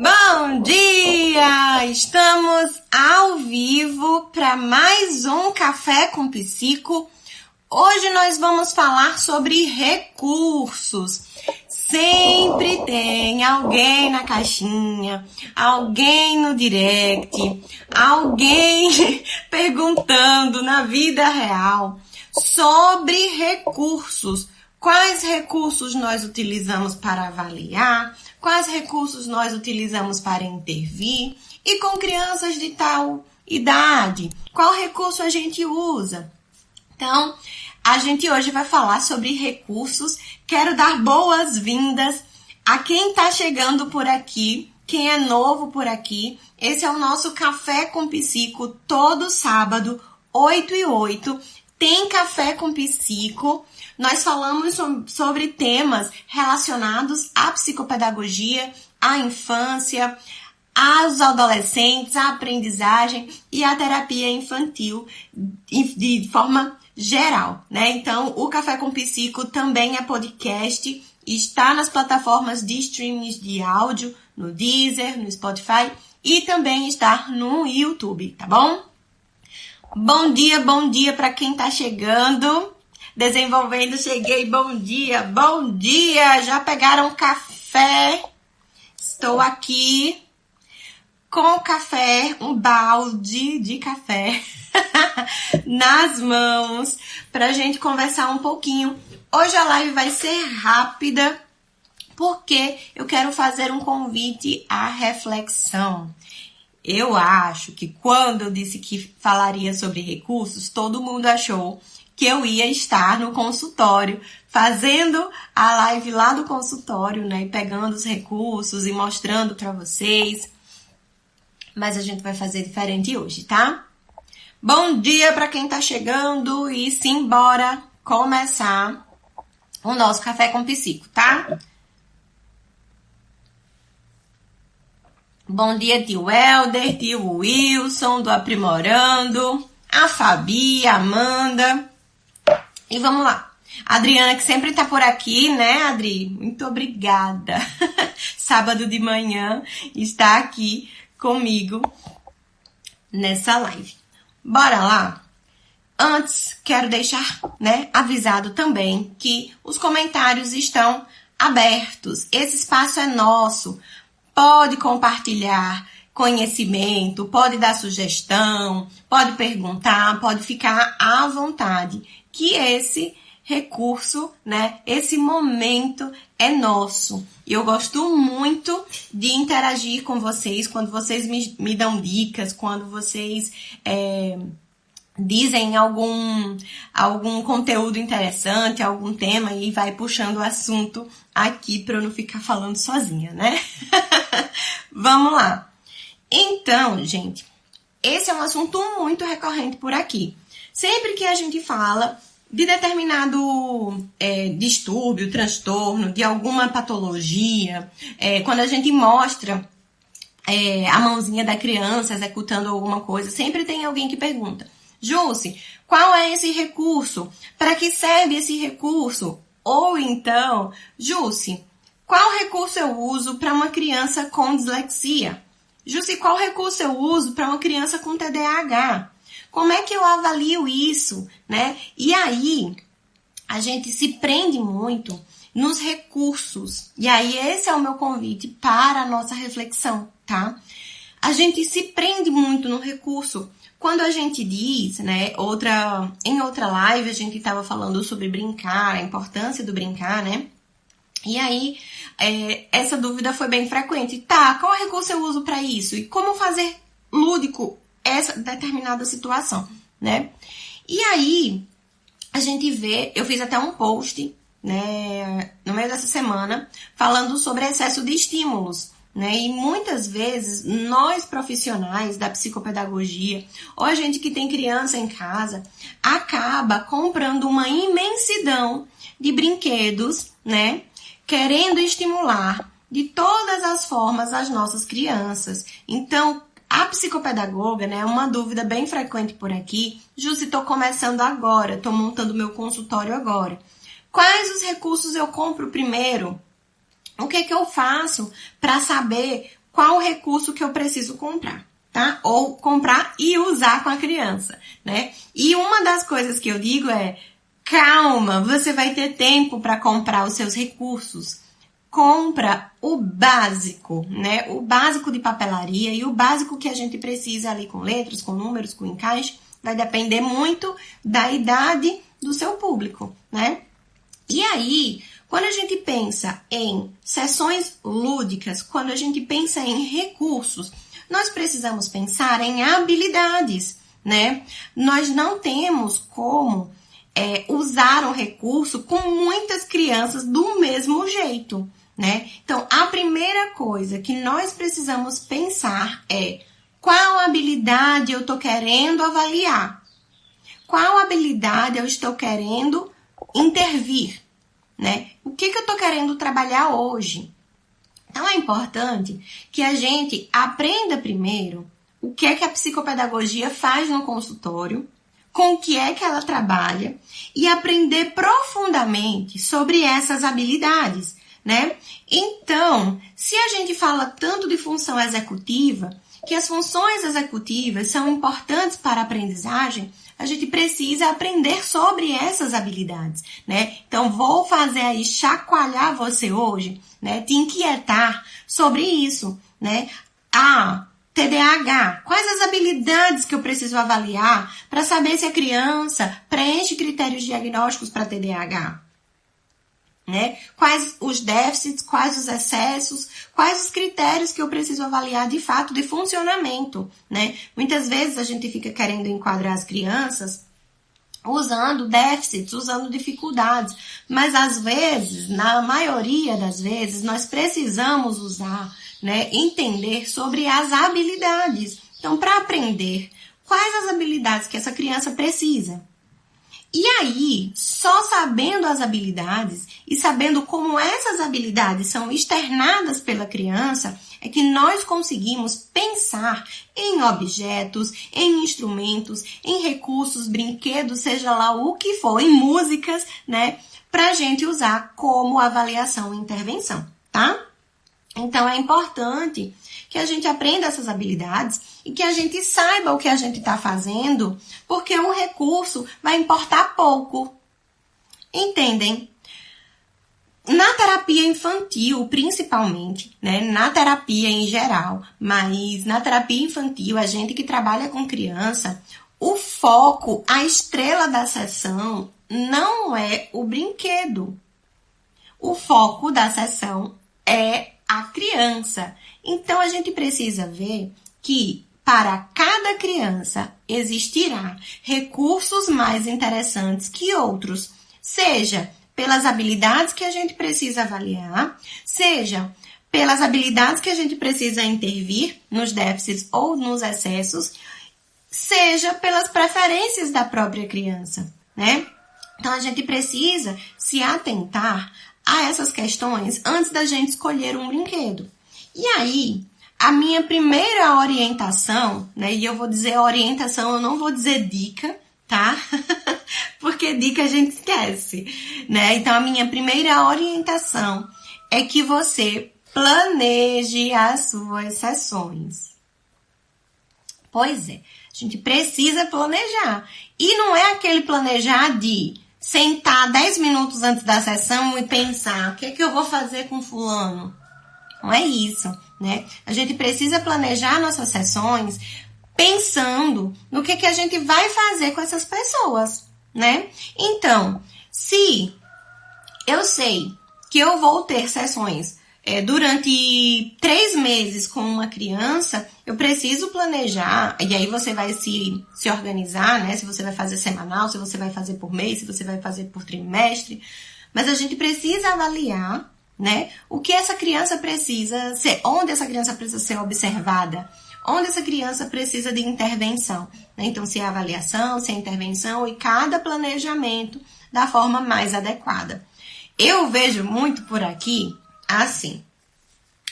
Bom dia! Estamos ao vivo para mais um Café com Psico. Hoje nós vamos falar sobre recursos. Sempre tem alguém na caixinha, alguém no direct, alguém perguntando na vida real sobre recursos. Quais recursos nós utilizamos para avaliar? Quais recursos nós utilizamos para intervir? E com crianças de tal idade, qual recurso a gente usa? Então, a gente hoje vai falar sobre recursos. Quero dar boas-vindas a quem está chegando por aqui, quem é novo por aqui. Esse é o nosso Café com Psico, todo sábado, 8h08. Tem Café com Psico. Nós falamos sobre temas relacionados à psicopedagogia, à infância, aos adolescentes, à aprendizagem e à terapia infantil de forma geral, né? Então, o Café com Psico também é podcast, está nas plataformas de streaming de áudio, no Deezer, no Spotify e também está no YouTube, tá bom? Bom dia para quem tá chegando. Desenvolvendo, cheguei, bom dia, já pegaram café? Estou aqui com café, um balde de café nas mãos pra gente conversar um pouquinho. Hoje a live vai ser rápida porque eu quero fazer um convite à reflexão. Eu acho que quando eu disse que falaria sobre recursos, todo mundo achou que eu ia estar no consultório, fazendo a live lá do consultório, né? Pegando os recursos e mostrando para vocês. Mas a gente vai fazer diferente hoje, tá? Bom dia para quem tá chegando e simbora começar o nosso Café com Psico, tá? Bom dia, tio Helder, tio Wilson, do Aprimorando, a Fabi, a Amanda. E vamos lá. A Adriana, que sempre tá por aqui, né, Adri? Muito obrigada. Sábado de manhã está aqui comigo nessa live. Bora lá? Antes, quero deixar, né, avisado também que os comentários estão abertos. Esse espaço é nosso. Pode compartilhar conhecimento, pode dar sugestão, pode perguntar, pode ficar à vontade. Que esse recurso, né, esse momento é nosso. E eu gosto muito de interagir com vocês, quando vocês me dão dicas, quando vocês dizem algum conteúdo interessante, algum tema e vai puxando o assunto aqui para eu não ficar falando sozinha, né? Vamos lá. Então, gente, esse é um assunto muito recorrente por aqui. Sempre que a gente fala de determinado distúrbio, transtorno, de alguma patologia, quando a gente mostra a mãozinha da criança executando alguma coisa, sempre tem alguém que pergunta: Jússi, qual é esse recurso? Para que serve esse recurso? Ou então, Jússi, qual recurso eu uso para uma criança com dislexia? Jússi, qual recurso eu uso para uma criança com TDAH? Como é que eu avalio isso, né? E aí, a gente se prende muito nos recursos. E aí, esse é o meu convite para a nossa reflexão, tá? A gente se prende muito no recurso. Quando a gente diz, né, em outra live a gente estava falando sobre brincar, a importância do brincar, né? E aí, essa dúvida foi bem frequente. Tá, qual recurso eu uso para isso? E como fazer lúdico essa determinada situação, né? E aí, a gente vê, eu fiz até um post, né, no meio dessa semana, falando sobre excesso de estímulos, né? E muitas vezes, nós profissionais da psicopedagogia, ou a gente que tem criança em casa, acaba comprando uma imensidão de brinquedos, né? Querendo estimular de todas as formas as nossas crianças. Então, a psicopedagoga, né, é uma dúvida bem frequente por aqui. Jússi, estou começando agora, estou montando meu consultório agora. Quais os recursos eu compro primeiro? O que eu faço para saber qual o recurso que eu preciso comprar, tá? Ou comprar e usar com a criança, né? E uma das coisas que eu digo é, calma, você vai ter tempo para comprar os seus recursos. Compra o básico, né? O básico de papelaria e o básico que a gente precisa ali com letras, com números, com encaixe, vai depender muito da idade do seu público, né? E aí, quando a gente pensa em sessões lúdicas, quando a gente pensa em recursos, nós precisamos pensar em habilidades, né? Nós não temos como usar um recurso com muitas crianças do mesmo jeito, né? Então, a primeira coisa que nós precisamos pensar é qual habilidade eu estou querendo avaliar? Qual habilidade eu estou querendo intervir? Né? O que eu estou querendo trabalhar hoje? Então, é importante que a gente aprenda primeiro o que é que a psicopedagogia faz no consultório, com o que é que ela trabalha e aprender profundamente sobre essas habilidades, né? Então, se a gente fala tanto de função executiva, que as funções executivas são importantes para a aprendizagem, a gente precisa aprender sobre essas habilidades, né? Então, vou fazer aí chacoalhar você hoje, né? Te inquietar sobre isso, né? TDAH. Quais as habilidades que eu preciso avaliar para saber se a criança preenche critérios diagnósticos para TDAH? Né? Quais os déficits, quais os excessos, quais os critérios que eu preciso avaliar de fato de funcionamento, né? Muitas vezes a gente fica querendo enquadrar as crianças usando déficits, usando dificuldades, mas às vezes, na maioria das vezes, nós precisamos usar, né, entender sobre as habilidades. Então, para aprender quais as habilidades que essa criança precisa. E aí, só sabendo as habilidades e sabendo como essas habilidades são externadas pela criança, é que nós conseguimos pensar em objetos, em instrumentos, em recursos, brinquedos, seja lá o que for, em músicas, né, para a gente usar como avaliação e intervenção, tá? Então, é importante que a gente aprenda essas habilidades e que a gente saiba o que a gente está fazendo, porque um recurso vai importar pouco. Entendem? Na terapia infantil, principalmente, né? Na terapia em geral, mas na terapia infantil, a gente que trabalha com criança, o foco, a estrela da sessão não é o brinquedo. O foco da sessão é a criança. Então, a gente precisa ver que para cada criança existirá recursos mais interessantes que outros, seja pelas habilidades que a gente precisa avaliar, seja pelas habilidades que a gente precisa intervir nos déficits ou nos excessos, seja pelas preferências da própria criança, né? Então, a gente precisa se atentar a essas questões antes da gente escolher um brinquedo. E aí, a minha primeira orientação, né? E eu vou dizer orientação, eu não vou dizer dica, tá? Porque dica a gente esquece, né? Então, a minha primeira orientação é que você planeje as suas sessões. Pois é, a gente precisa planejar. E não é aquele planejar de sentar 10 minutos antes da sessão e pensar, o que é que eu vou fazer com fulano? Não é isso, né? A gente precisa planejar nossas sessões pensando no que a gente vai fazer com essas pessoas, né? Então, se eu sei que eu vou ter sessões durante 3 meses com uma criança, eu preciso planejar, e aí você vai se organizar, né? Se você vai fazer semanal, se você vai fazer por mês, se você vai fazer por trimestre, mas a gente precisa avaliar, né? O que essa criança precisa ser, onde essa criança precisa ser observada, onde essa criança precisa de intervenção, né? Então, se é avaliação, se é intervenção e cada planejamento da forma mais adequada. Eu vejo muito por aqui, assim,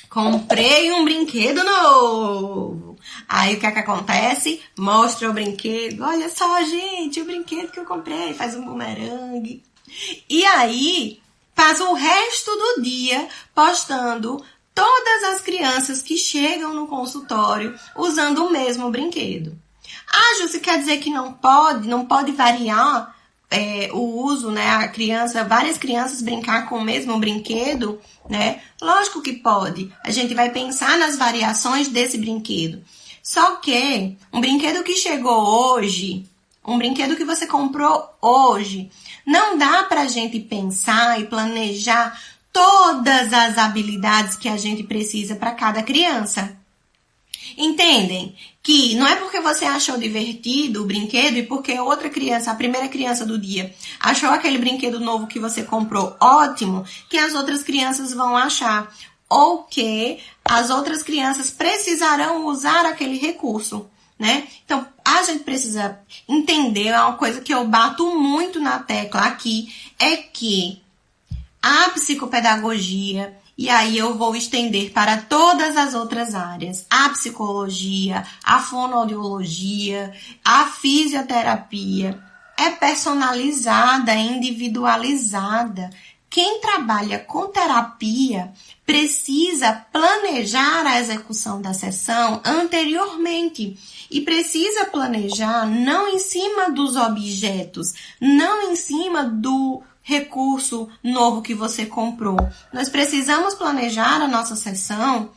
comprei um brinquedo novo. Aí o que é que acontece? Mostra o brinquedo. Olha só, gente, o brinquedo que eu comprei. Faz um bumerangue. E aí, passa o resto do dia postando todas as crianças crianças que chegam no consultório usando o mesmo brinquedo. Ah, Jússi, quer dizer que não pode variar o uso, né? Várias crianças brincar com o mesmo brinquedo, né? Lógico que pode. A gente vai pensar nas variações desse brinquedo. Só que um brinquedo que chegou hoje, um brinquedo que você comprou hoje, não dá pra gente pensar e planejar todas as habilidades que a gente precisa para cada criança. Entendem? Que não é porque você achou divertido o brinquedo e porque outra criança, a primeira criança do dia, achou aquele brinquedo novo que você comprou ótimo, que as outras crianças vão achar. Ou que as outras crianças precisarão usar aquele recurso, né? Então, a gente precisa entender, é uma coisa que eu bato muito na tecla aqui, é que a psicopedagogia, e aí eu vou estender para todas as outras áreas, a psicologia, a fonoaudiologia, a fisioterapia, é personalizada, é individualizada. Quem trabalha com terapia precisa planejar a execução da sessão anteriormente e precisa planejar não em cima dos objetos, não em cima do recurso novo que você comprou. Nós precisamos planejar a nossa sessão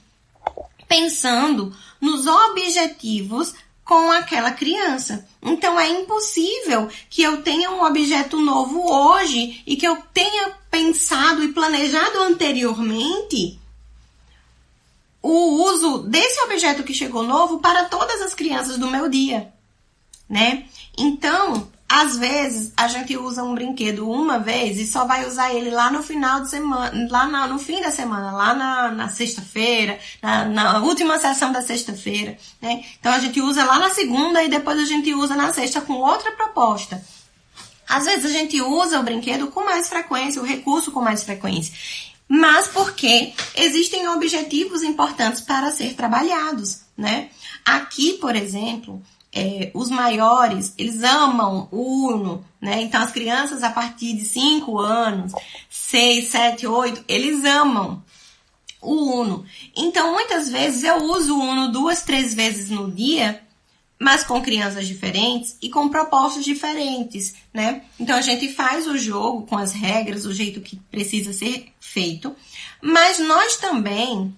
pensando nos objetivos com aquela criança. Então, é impossível que eu tenha um objeto novo hoje e que eu tenha pensado e planejado anteriormente o uso desse objeto que chegou novo para todas as crianças do meu dia, né? Então, às vezes, a gente usa um brinquedo uma vez e só vai usar ele lá no final de semana, lá no fim da semana, lá na sexta-feira, na última sessão da sexta-feira, né? Então, a gente usa lá na segunda e depois a gente usa na sexta com outra proposta. Às vezes, a gente usa o brinquedo com mais frequência, o recurso com mais frequência. Mas porque existem objetivos importantes para ser trabalhados, né? Aqui, por exemplo, os maiores, eles amam o Uno, né? Então, as crianças a partir de 5 anos, 6, 7, 8, eles amam o Uno. Então, muitas vezes eu uso o Uno 2, 3 vezes no dia, mas com crianças diferentes e com propostas diferentes, né? Então, a gente faz o jogo com as regras, o jeito que precisa ser feito, mas nós também,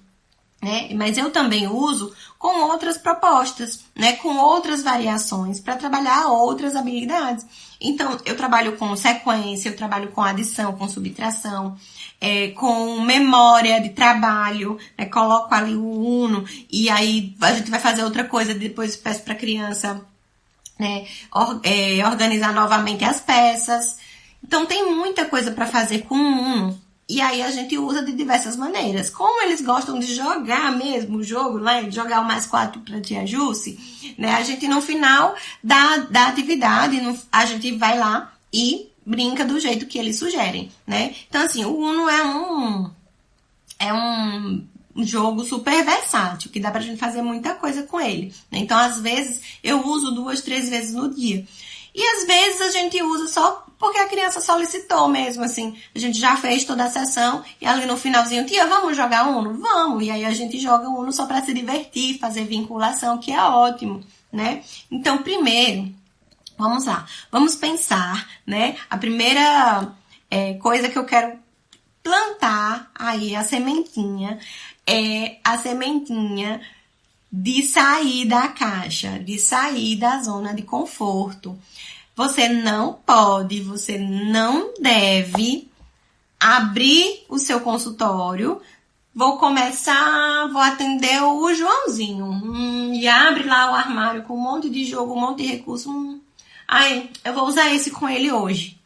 né? Mas eu também uso com outras propostas, né? Com outras variações para trabalhar outras habilidades. Então, eu trabalho com sequência, eu trabalho com adição, com subtração, com memória de trabalho, né? Coloco ali o Uno e aí a gente vai fazer outra coisa, depois peço para a criança, né? Organizar novamente as peças. Então, tem muita coisa para fazer com o Uno. E aí a gente usa de diversas maneiras. Como eles gostam de jogar mesmo o jogo, né? De jogar o mais 4 para tia Jússi, né? A gente no final da atividade, a gente vai lá e brinca do jeito que eles sugerem, né? Então, assim, o Uno é um jogo super versátil, que dá pra gente fazer muita coisa com ele, né? Então, às vezes, eu uso 2, 3 vezes no dia. E às vezes a gente usa só porque a criança solicitou mesmo, assim. A gente já fez toda a sessão e ali no finalzinho, tia, vamos jogar Uno? Vamos! E aí a gente joga Uno só para se divertir, fazer vinculação, que é ótimo, né? Então, primeiro, vamos lá. Vamos pensar, né? A primeira coisa que eu quero plantar aí, a sementinha, é a sementinha de sair da caixa, de sair da zona de conforto. Você não pode, você não deve abrir o seu consultório. Vou atender o Joãozinho. E abre lá o armário com um monte de jogo, um monte de recurso. Eu vou usar esse com ele hoje.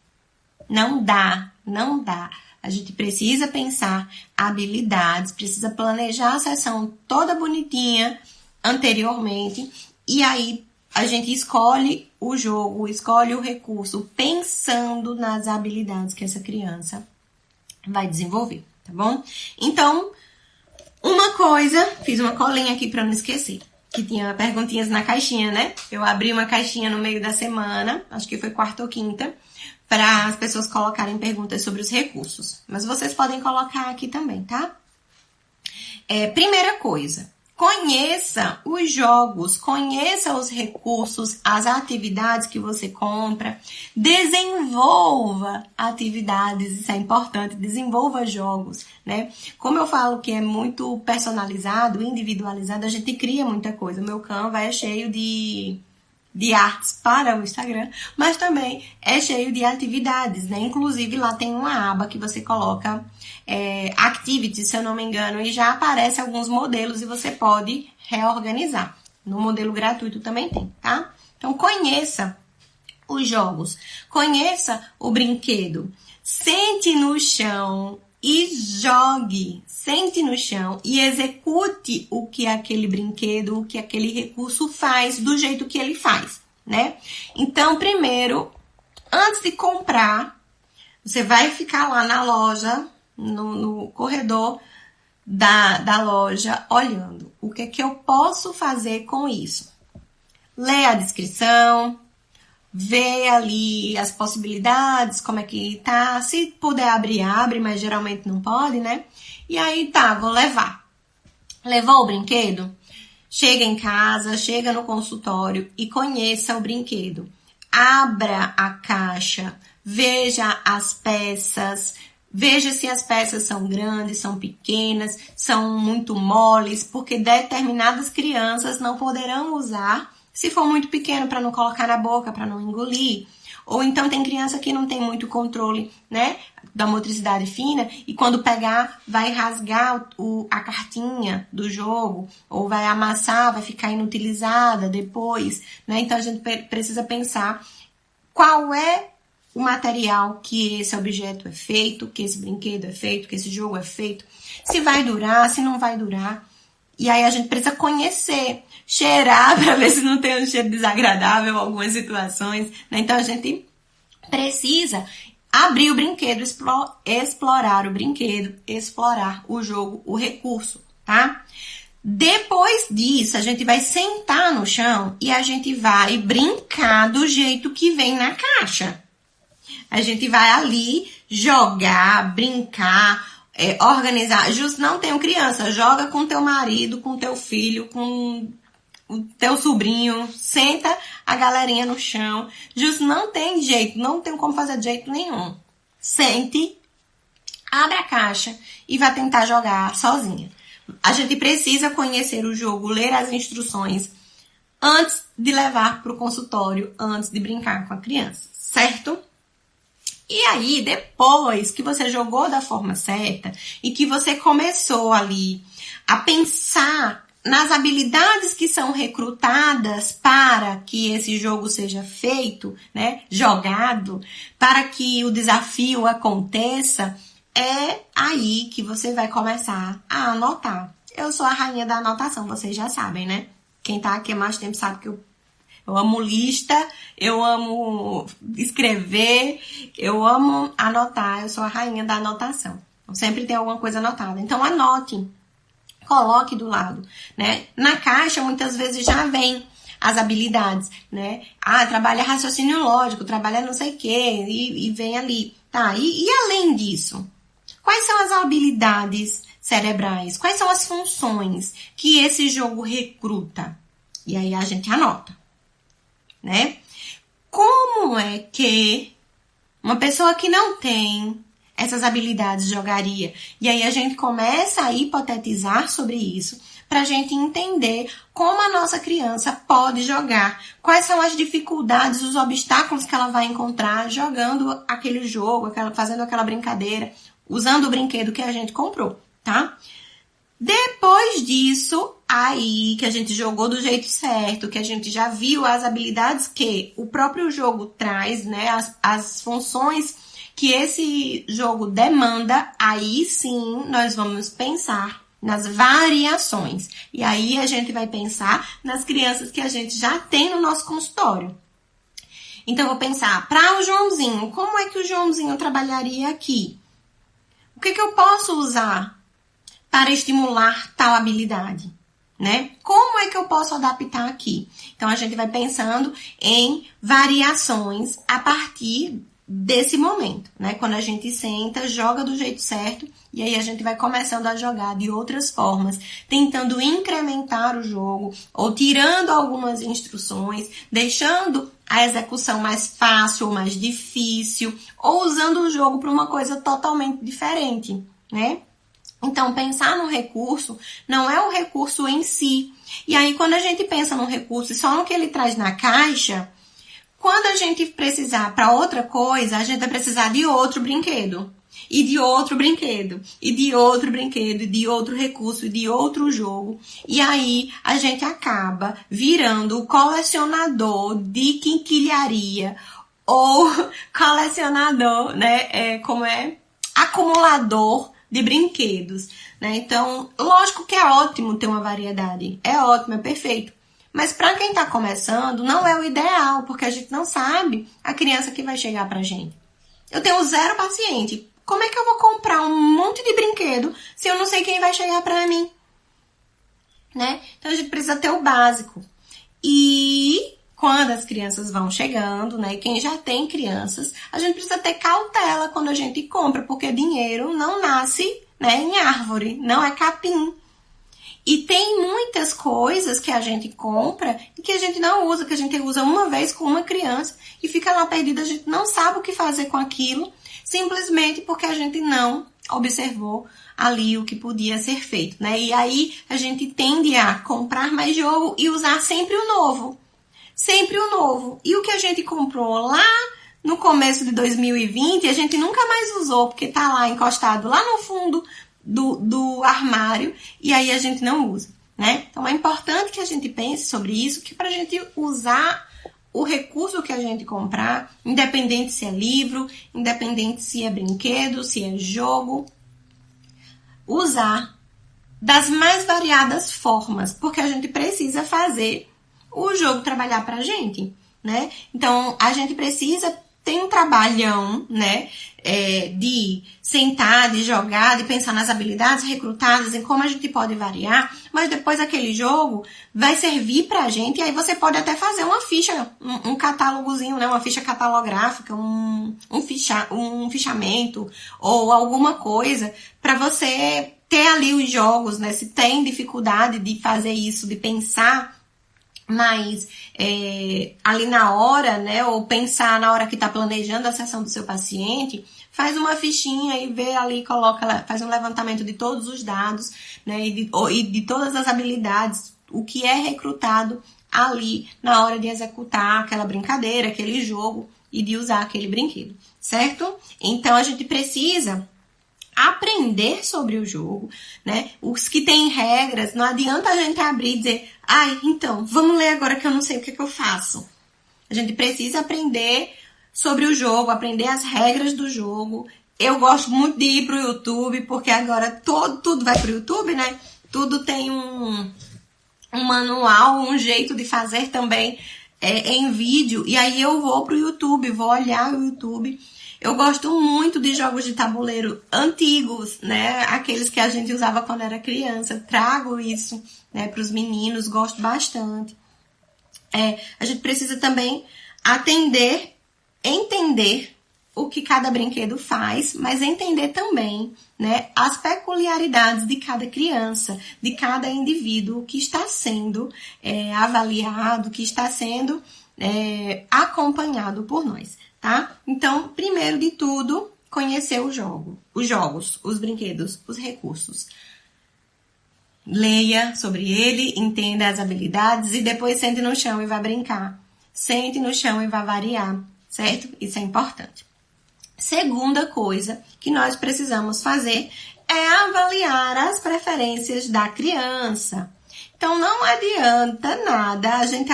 Não dá, não dá. A gente precisa pensar habilidades, precisa planejar a sessão toda bonitinha anteriormente. E aí a gente escolhe o jogo, escolhe o recurso, pensando nas habilidades que essa criança vai desenvolver, tá bom? Então, uma coisa, fiz uma colinha aqui para não esquecer, que tinha perguntinhas na caixinha, né? Eu abri uma caixinha no meio da semana, acho que foi quarta ou quinta, para as pessoas colocarem perguntas sobre os recursos. Mas vocês podem colocar aqui também, tá? Primeira coisa, conheça os jogos, conheça os recursos, as atividades que você compra, desenvolva atividades, isso é importante, desenvolva jogos, né? Como eu falo que é muito personalizado, individualizado, a gente cria muita coisa. O meu Canva é cheio de artes para o Instagram, mas também é cheio de atividades, né? Inclusive lá tem uma aba que você coloca Activities, se eu não me engano, e já aparece alguns modelos e você pode reorganizar. No modelo gratuito também tem, tá? Então conheça os jogos, conheça o brinquedo, sente no chão e jogue, sente no chão e execute o que aquele brinquedo, o que aquele recurso faz, do jeito que ele faz, né? Então, primeiro, antes de comprar, você vai ficar lá na loja, no corredor da loja, olhando o que é que eu posso fazer com isso. Lê a descrição, vê ali as possibilidades, como é que tá. Se puder abrir, abre, mas geralmente não pode, né? E aí tá, vou levar. Levou o brinquedo? Chega em casa, chega no consultório e conheça o brinquedo. Abra a caixa, veja as peças, veja se as peças são grandes, são pequenas, são muito moles, porque determinadas crianças não poderão usar se for muito pequeno, para não colocar na boca, para não engolir. Ou então tem criança que não tem muito controle, né, da motricidade fina e quando pegar vai rasgar a cartinha do jogo ou vai amassar, vai ficar inutilizada depois, né? Então a gente precisa pensar qual é o material que esse objeto é feito, que esse brinquedo é feito, que esse jogo é feito, se vai durar, se não vai durar. E aí a gente precisa conhecer, cheirar para ver se não tem um cheiro desagradável em algumas situações, né? Então a gente precisa abrir o brinquedo, explorar o brinquedo, explorar o jogo, o recurso, tá? Depois disso, a gente vai sentar no chão e a gente vai brincar do jeito que vem na caixa. A gente vai ali jogar, brincar, organizar. Justo, não tenho criança, joga com teu marido, com teu filho, com o teu sobrinho, senta a galerinha no chão. Justo, não tem jeito, não tem como fazer de jeito nenhum. Sente, abre a caixa e vai tentar jogar sozinha. A gente precisa conhecer o jogo, ler as instruções antes de levar para o consultório, antes de brincar com a criança, certo? E aí, depois que você jogou da forma certa e que você começou ali a pensar nas habilidades que são recrutadas para que esse jogo seja feito, né, jogado, para que o desafio aconteça, é aí que você vai começar a anotar. Eu sou a rainha da anotação, vocês já sabem, né? Quem tá aqui há mais tempo sabe que eu amo lista, eu amo escrever, eu amo anotar, eu sou a rainha da anotação. Então, sempre tem alguma coisa anotada. Então, anote, coloque do lado, né? Na caixa, muitas vezes já vem as habilidades, né? Trabalha raciocínio lógico, trabalha não sei o quê, e vem ali. Tá, e além disso, quais são as habilidades cerebrais? Quais são as funções que esse jogo recruta? E aí a gente anota, né? Como é que uma pessoa que não tem essas habilidades jogaria? E aí a gente começa a hipotetizar sobre isso para a gente entender como a nossa criança pode jogar, quais são as dificuldades, os obstáculos que ela vai encontrar jogando aquele jogo, fazendo aquela brincadeira, usando o brinquedo que a gente comprou, tá? Depois disso, aí que a gente jogou do jeito certo, que a gente já viu as habilidades que o próprio jogo traz, né? As funções que esse jogo demanda, aí sim nós vamos pensar nas variações. E aí a gente vai pensar nas crianças que a gente já tem no nosso consultório. Então, eu vou pensar, para o Joãozinho, como é que o Joãozinho trabalharia aqui? O que eu posso usar para estimular tal habilidade, né? Como é que eu posso adaptar aqui? Então, a gente vai pensando em variações a partir desse momento, né? Quando a gente senta, joga do jeito certo e aí a gente vai começando a jogar de outras formas, tentando incrementar o jogo ou tirando algumas instruções, deixando a execução mais fácil ou mais difícil, ou usando o jogo para uma coisa totalmente diferente, né? Então, pensar no recurso não é o recurso em si. E aí, quando a gente pensa no recurso e só no que ele traz na caixa, quando a gente precisar para outra coisa, a gente vai precisar de outro brinquedo. E de outro brinquedo. E de outro brinquedo. E de outro recurso. E de outro jogo. E aí, a gente acaba virando o colecionador de quinquilharia. Ou colecionador, né? Acumulador de brinquedos, né? Então, lógico que é ótimo ter uma variedade. É ótimo, é perfeito. Mas para quem está começando, não é o ideal, porque a gente não sabe a criança que vai chegar pra gente. Eu tenho 0 paciente. Como é que eu vou comprar um monte de brinquedo se eu não sei quem vai chegar pra mim? Né? Então, a gente precisa ter o básico. E quando as crianças vão chegando, né? E quem já tem crianças, a gente precisa ter cautela quando a gente compra, porque dinheiro não nasce, né, em árvore, não é capim. E tem muitas coisas que a gente compra e que a gente não usa, que a gente usa uma vez com uma criança e fica lá perdida, a gente não sabe o que fazer com aquilo, simplesmente porque a gente não observou ali o que podia ser feito, né? E aí a gente tende a comprar mais jogo e usar sempre o novo. Sempre o novo. E o que a gente comprou lá no começo de 2020, a gente nunca mais usou, porque tá lá encostado lá no fundo do armário, e aí a gente não usa, né? Então é importante que a gente pense sobre isso, que pra gente usar o recurso que a gente comprar, independente se é livro, independente se é brinquedo, se é jogo, usar das mais variadas formas, porque a gente precisa fazer o jogo trabalhar pra gente, né? Então, a gente precisa ter um trabalhão, né? De sentar, de jogar, de pensar nas habilidades recrutadas, em como a gente pode variar, mas depois aquele jogo vai servir pra gente, e aí você pode até fazer uma ficha, um catálogozinho, né? Uma ficha catalográfica, um fichamento, ou alguma coisa, pra você ter ali os jogos, né? Se tem dificuldade de fazer isso, de pensar mas ali na hora, né, ou pensar na hora que está planejando a sessão do seu paciente, faz uma fichinha e vê ali, faz um levantamento de todos os dados, né, e de todas as habilidades, o que é recrutado ali na hora de executar aquela brincadeira, aquele jogo e de usar aquele brinquedo, certo? Então a gente precisa aprender sobre o jogo, né? Os que têm regras, não adianta a gente abrir e dizer, então, vamos ler agora que eu não sei o que eu faço. A gente precisa aprender sobre o jogo, aprender as regras do jogo. Eu gosto muito de ir pro YouTube, porque agora tudo vai pro YouTube, né? Tudo tem um manual, um jeito de fazer também em vídeo. E aí eu vou pro YouTube, vou olhar o YouTube. Eu gosto muito de jogos de tabuleiro antigos, né? Aqueles que a gente usava quando era criança. Trago isso, né, para os meninos, gosto bastante. A gente precisa também entender o que cada brinquedo faz, mas entender também, né, as peculiaridades de cada criança, de cada indivíduo que está sendo avaliado, que está sendo acompanhado por nós. Tá? Então, primeiro de tudo, conhecer o jogo, os jogos, os brinquedos, os recursos. Leia sobre ele, entenda as habilidades e depois sente no chão e vá brincar. Sente no chão e vá variar, certo? Isso é importante. Segunda coisa que nós precisamos fazer é avaliar as preferências da criança. Então, não adianta nada a gente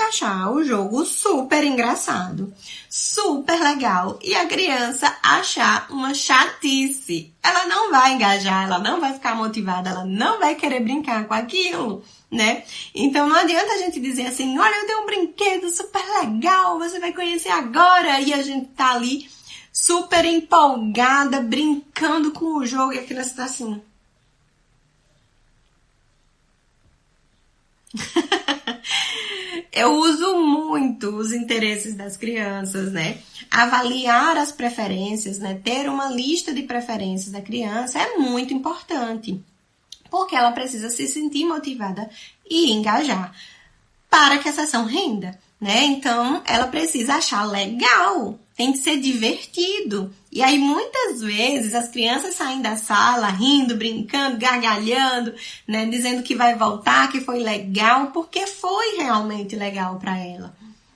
achar o jogo super engraçado, super legal, e a criança achar uma chatice. Ela não vai engajar, ela não vai ficar motivada, ela não vai querer brincar com aquilo, né? Então, não adianta a gente dizer assim, olha, eu tenho um brinquedo super legal, você vai conhecer agora, e a gente tá ali super empolgada, brincando com o jogo, e a criança tá assim... Eu uso muito os interesses das crianças, né? Avaliar as preferências, né? Ter uma lista de preferências da criança é muito importante, porque ela precisa se sentir motivada e engajar para que a sessão renda, né? Então, ela precisa achar legal, tem que ser divertido. E aí, muitas vezes, as crianças saem da sala rindo, brincando, gargalhando, né? Dizendo que vai voltar, que foi legal, porque foi realmente legal para ela.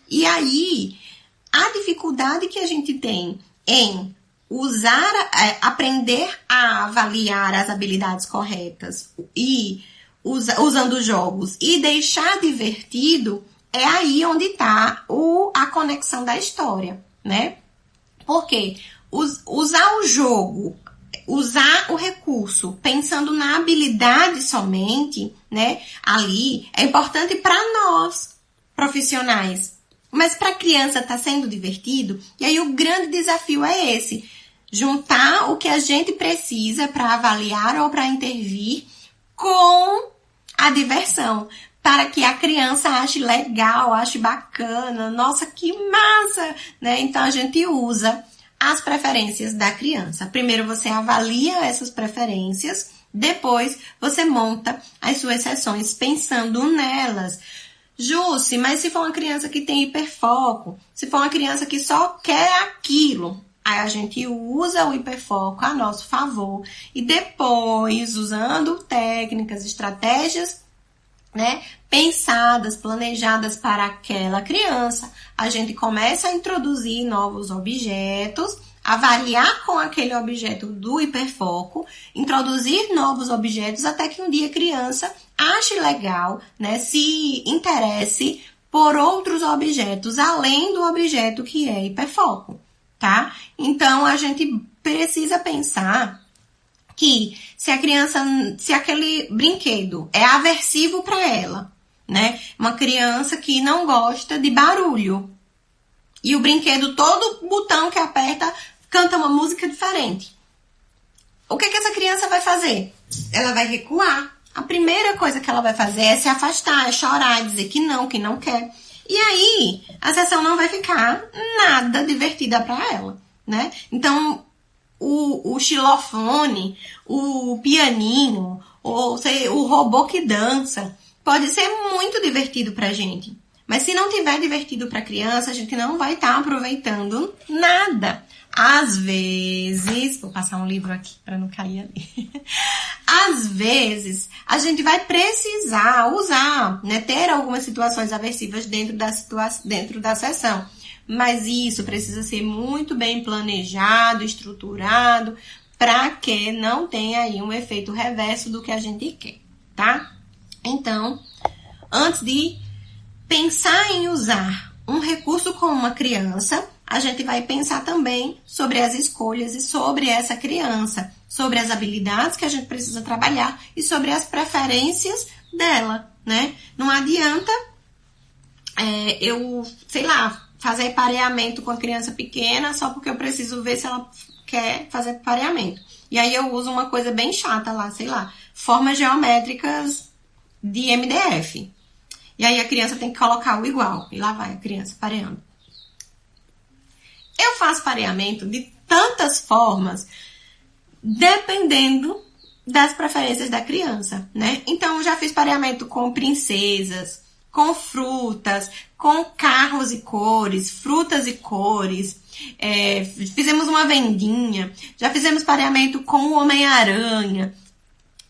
E aí, a dificuldade que a gente tem em aprender a avaliar as habilidades corretas e usando jogos e deixar divertido, é aí onde está a conexão da história, né? Porque usar o jogo, usar o recurso, pensando na habilidade somente, né? Ali é importante para nós, profissionais. Mas para a criança está sendo divertido, e aí o grande desafio é esse: juntar o que a gente precisa para avaliar ou para intervir com a diversão, para que a criança ache legal, ache bacana, nossa, que massa, né? Então, a gente usa as preferências da criança. Primeiro, você avalia essas preferências, depois, você monta as suas sessões pensando nelas. Jussi, mas se for uma criança que tem hiperfoco, se for uma criança que só quer aquilo, aí a gente usa o hiperfoco a nosso favor e depois, usando técnicas, estratégias, né, pensadas, planejadas para aquela criança, a gente começa a introduzir novos objetos, avaliar com aquele objeto do hiperfoco, introduzir novos objetos até que um dia a criança ache legal, né, se interesse por outros objetos além do objeto que é hiperfoco, tá? Então, a gente precisa pensar que se aquele brinquedo é aversivo para ela, né? Uma criança que não gosta de barulho e o brinquedo, todo botão que aperta, canta uma música diferente. O que essa criança vai fazer? Ela vai recuar. A primeira coisa que ela vai fazer é se afastar, é chorar, é dizer que não quer. E aí, a sessão não vai ficar nada divertida para ela, né? Então, o xilofone, o pianinho, o robô que dança, pode ser muito divertido pra gente. Mas se não tiver divertido pra criança, a gente não vai estar aproveitando nada. Às vezes, vou passar um livro aqui para não cair ali. Às vezes, a gente vai precisar usar, né, ter algumas situações aversivas dentro da sessão. Mas isso precisa ser muito bem planejado, estruturado, para que não tenha aí um efeito reverso do que a gente quer, tá? Então, antes de pensar em usar um recurso com uma criança, a gente vai pensar também sobre as escolhas e sobre essa criança, sobre as habilidades que a gente precisa trabalhar e sobre as preferências dela, né? Não adianta fazer pareamento com a criança pequena só porque eu preciso ver se ela quer fazer pareamento. E aí eu uso uma coisa bem chata lá, formas geométricas de MDF. E aí a criança tem que colocar o igual. E lá vai a criança pareando. Eu faço pareamento de tantas formas, dependendo das preferências da criança, né? Então, eu já fiz pareamento com princesas, com frutas, com carros e cores, frutas e cores. Fizemos uma vendinha. Já fizemos pareamento com o Homem-Aranha.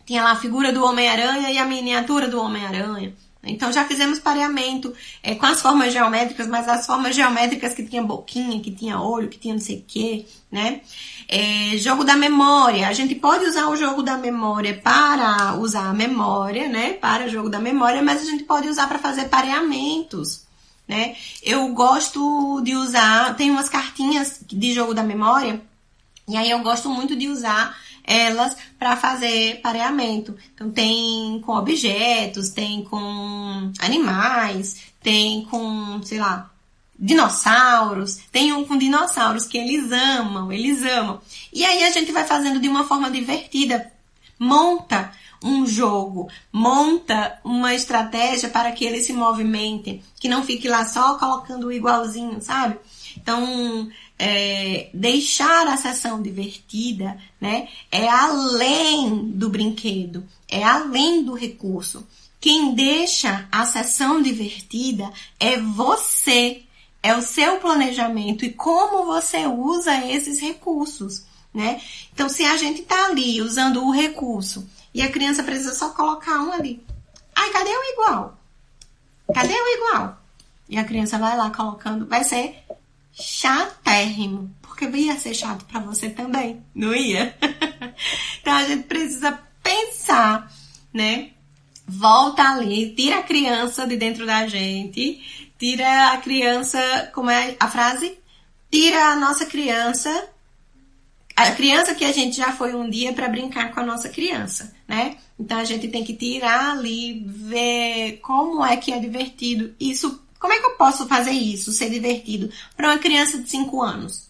Tinha lá a figura do Homem-Aranha e a miniatura do Homem-Aranha. Então, já fizemos pareamento com as formas geométricas, mas as formas geométricas que tinha boquinha, que tinha olho, que tinha não sei o quê, né? Jogo da memória. A gente pode usar o jogo da memória para usar a memória, né? Para o jogo da memória, mas a gente pode usar para fazer pareamentos, né? Eu gosto de usar... Tem umas cartinhas de jogo da memória, e aí eu gosto muito de usar elas para fazer pareamento. Então, tem com objetos, tem com animais, tem com, dinossauros. Tem um com dinossauros que eles amam. E aí a gente vai fazendo de uma forma divertida. Monta um jogo, monta uma estratégia para que ele se movimente, que não fique lá só colocando o igualzinho, sabe? Então, deixar a sessão divertida, né, é além do brinquedo, é além do recurso. Quem deixa a sessão divertida é você, é o seu planejamento e como você usa esses recursos, né? Então, se a gente tá ali usando o recurso e a criança precisa só colocar um ali. Ai, cadê o igual? Cadê o igual? E a criança vai lá colocando, vai ser chatérrimo, porque ia ser chato para você também, não ia? Então a gente precisa pensar, né? Volta ali, tira a criança de dentro da gente, tira a criança, como é a frase? Tira a nossa criança, a criança que a gente já foi um dia para brincar com a nossa criança, né? Então a gente tem que tirar ali, ver como é que é divertido isso. Como é que eu posso fazer isso, ser divertido, para uma criança de 5 anos?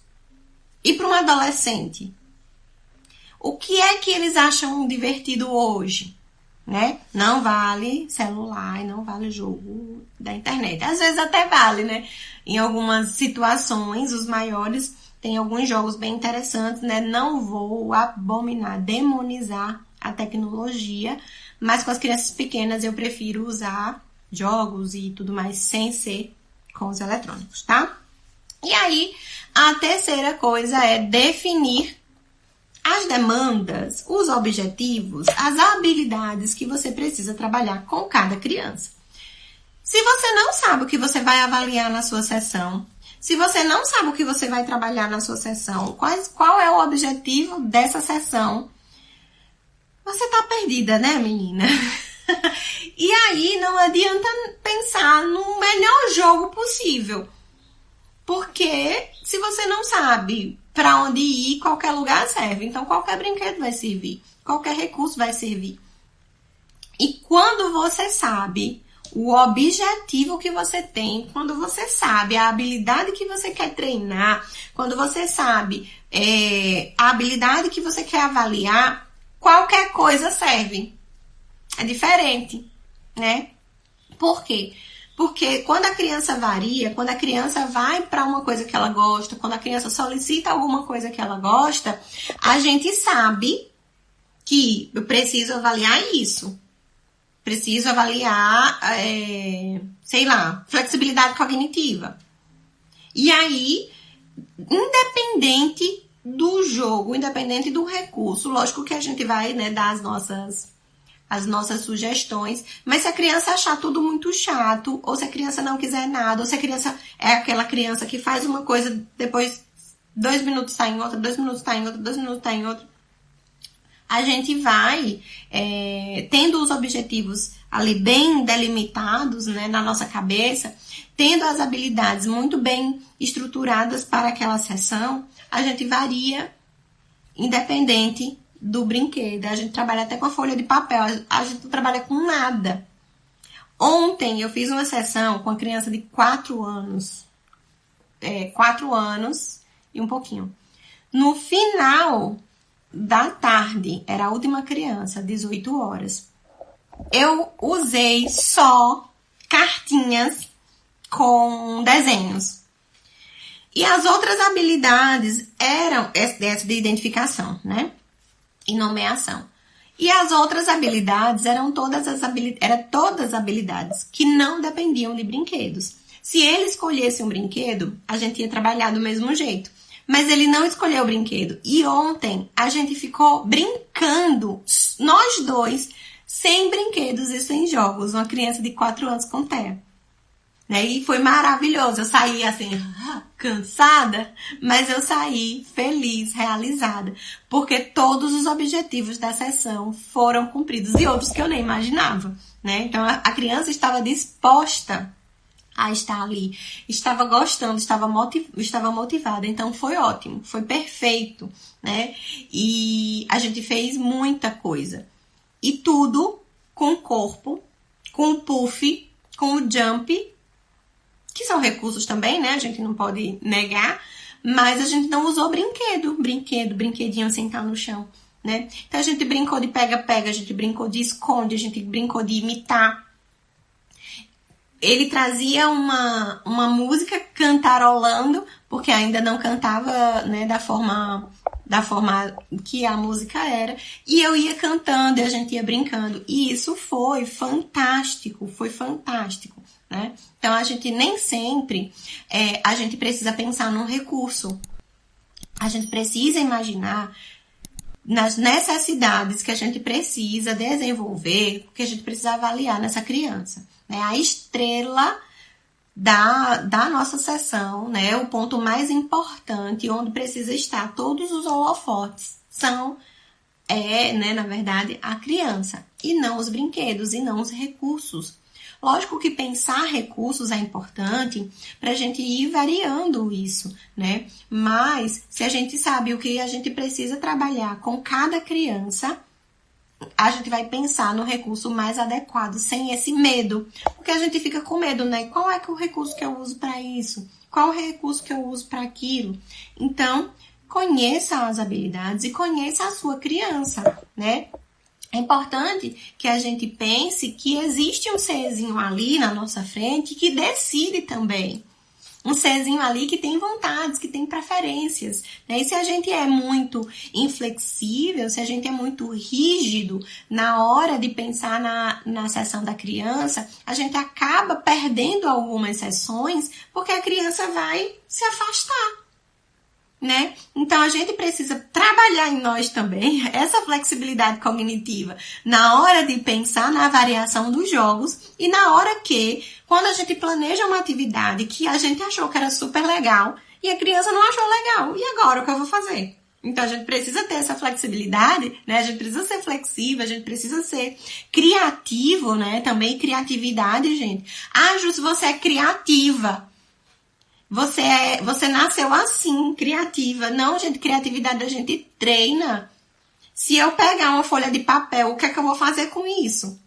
E para um adolescente? O que é que eles acham divertido hoje? Né? Não vale celular e não vale jogo da internet. Às vezes até vale, né? Em algumas situações, os maiores têm alguns jogos bem interessantes, né? Não vou abominar, demonizar a tecnologia, mas com as crianças pequenas eu prefiro usar jogos e tudo mais sem ser com os eletrônicos, tá? E aí, a terceira coisa é definir as demandas, os objetivos, as habilidades que você precisa trabalhar com cada criança. Se você não sabe o que você vai avaliar na sua sessão, se você não sabe o que você vai trabalhar na sua sessão, qual é o objetivo dessa sessão, você tá perdida, né, menina? E aí não adianta pensar no melhor jogo possível. Porque se você não sabe para onde ir, qualquer lugar serve. Então qualquer brinquedo vai servir, qualquer recurso vai servir. E quando você sabe o objetivo que você tem, quando você sabe a habilidade que você quer treinar, quando você sabe a habilidade que você quer avaliar, qualquer coisa serve. É diferente, né? Por quê? Porque quando a criança varia, quando a criança vai para uma coisa que ela gosta, quando a criança solicita alguma coisa que ela gosta, a gente sabe que eu preciso avaliar isso. Preciso avaliar, sei lá, flexibilidade cognitiva. E aí, independente do jogo, independente do recurso, lógico que a gente vai, né, dar as nossas sugestões, mas se a criança achar tudo muito chato, ou se a criança não quiser nada, ou se a criança é aquela criança que faz uma coisa, depois 2 minutos está em outra, 2 minutos está em outra, 2 minutos está em outra, a gente vai tendo os objetivos ali bem delimitados, né, na nossa cabeça, tendo as habilidades muito bem estruturadas para aquela sessão, a gente varia independente do brinquedo. A gente trabalha até com a folha de papel, a gente não trabalha com nada. Ontem eu fiz uma sessão com a criança de 4 anos. 4 anos e um pouquinho. No final da tarde, era a última criança, 18 horas. Eu usei só cartinhas com desenhos. E as outras habilidades eram essa de identificação, né? E nomeação. E as outras habilidades eram todas habilidades que não dependiam de brinquedos. Se ele escolhesse um brinquedo, a gente ia trabalhar do mesmo jeito. Mas ele não escolheu o brinquedo. E ontem a gente ficou brincando, nós dois, sem brinquedos e sem jogos. Uma criança de 4 anos com TEA. Né? E foi maravilhoso. Eu saí assim, cansada, mas eu saí feliz, realizada. Porque todos os objetivos da sessão foram cumpridos. E outros que eu nem imaginava. Né? Então a criança estava disposta a estar ali. Estava gostando, estava motivada. Então foi ótimo, foi perfeito. Né? E a gente fez muita coisa. E tudo com o corpo, com o puff, com o jump, que são recursos também, né? A gente não pode negar, mas a gente não usou brinquedinho sentar no chão, né? Então a gente brincou de pega-pega, a gente brincou de esconde, a gente brincou de imitar. Ele trazia uma música cantarolando, porque ainda não cantava, né, da forma que a música era, e eu ia cantando e a gente ia brincando. E isso foi fantástico, né? Então a gente nem sempre a gente precisa pensar num recurso. A gente precisa imaginar nas necessidades que a gente precisa desenvolver, que a gente precisa avaliar nessa criança. Né? A estrela da nossa sessão, né? O ponto mais importante, onde precisa estar todos os holofotes, né, na verdade, a criança, e não os brinquedos, e não os recursos. Lógico que pensar recursos é importante para a gente ir variando isso, né? Mas se a gente sabe o que a gente precisa trabalhar com cada criança, a gente vai pensar no recurso mais adequado, sem esse medo. Porque a gente fica com medo, né? Qual é o recurso que eu uso para isso? Qual o recurso que eu uso para aquilo? Então, conheça as habilidades e conheça a sua criança, né? É importante que a gente pense que existe um serzinho ali na nossa frente que decide também. Um serzinho ali que tem vontades, que tem preferências. Né? E se a gente é muito inflexível, se a gente é muito rígido na hora de pensar na sessão da criança, a gente acaba perdendo algumas sessões porque a criança vai se afastar. Né? Então a gente precisa trabalhar em nós também essa flexibilidade cognitiva na hora de pensar na variação dos jogos e na hora que, quando a gente planeja uma atividade que a gente achou que era super legal e a criança não achou legal, e agora o que eu vou fazer? Então a gente precisa ter essa flexibilidade, né? A gente precisa ser flexível, a gente precisa ser criativo, né? Também criatividade, gente. Ah, Ju, se você é criativa, você nasceu assim, criativa. Não, gente, criatividade a gente treina. Se eu pegar uma folha de papel, o que é que eu vou fazer com isso?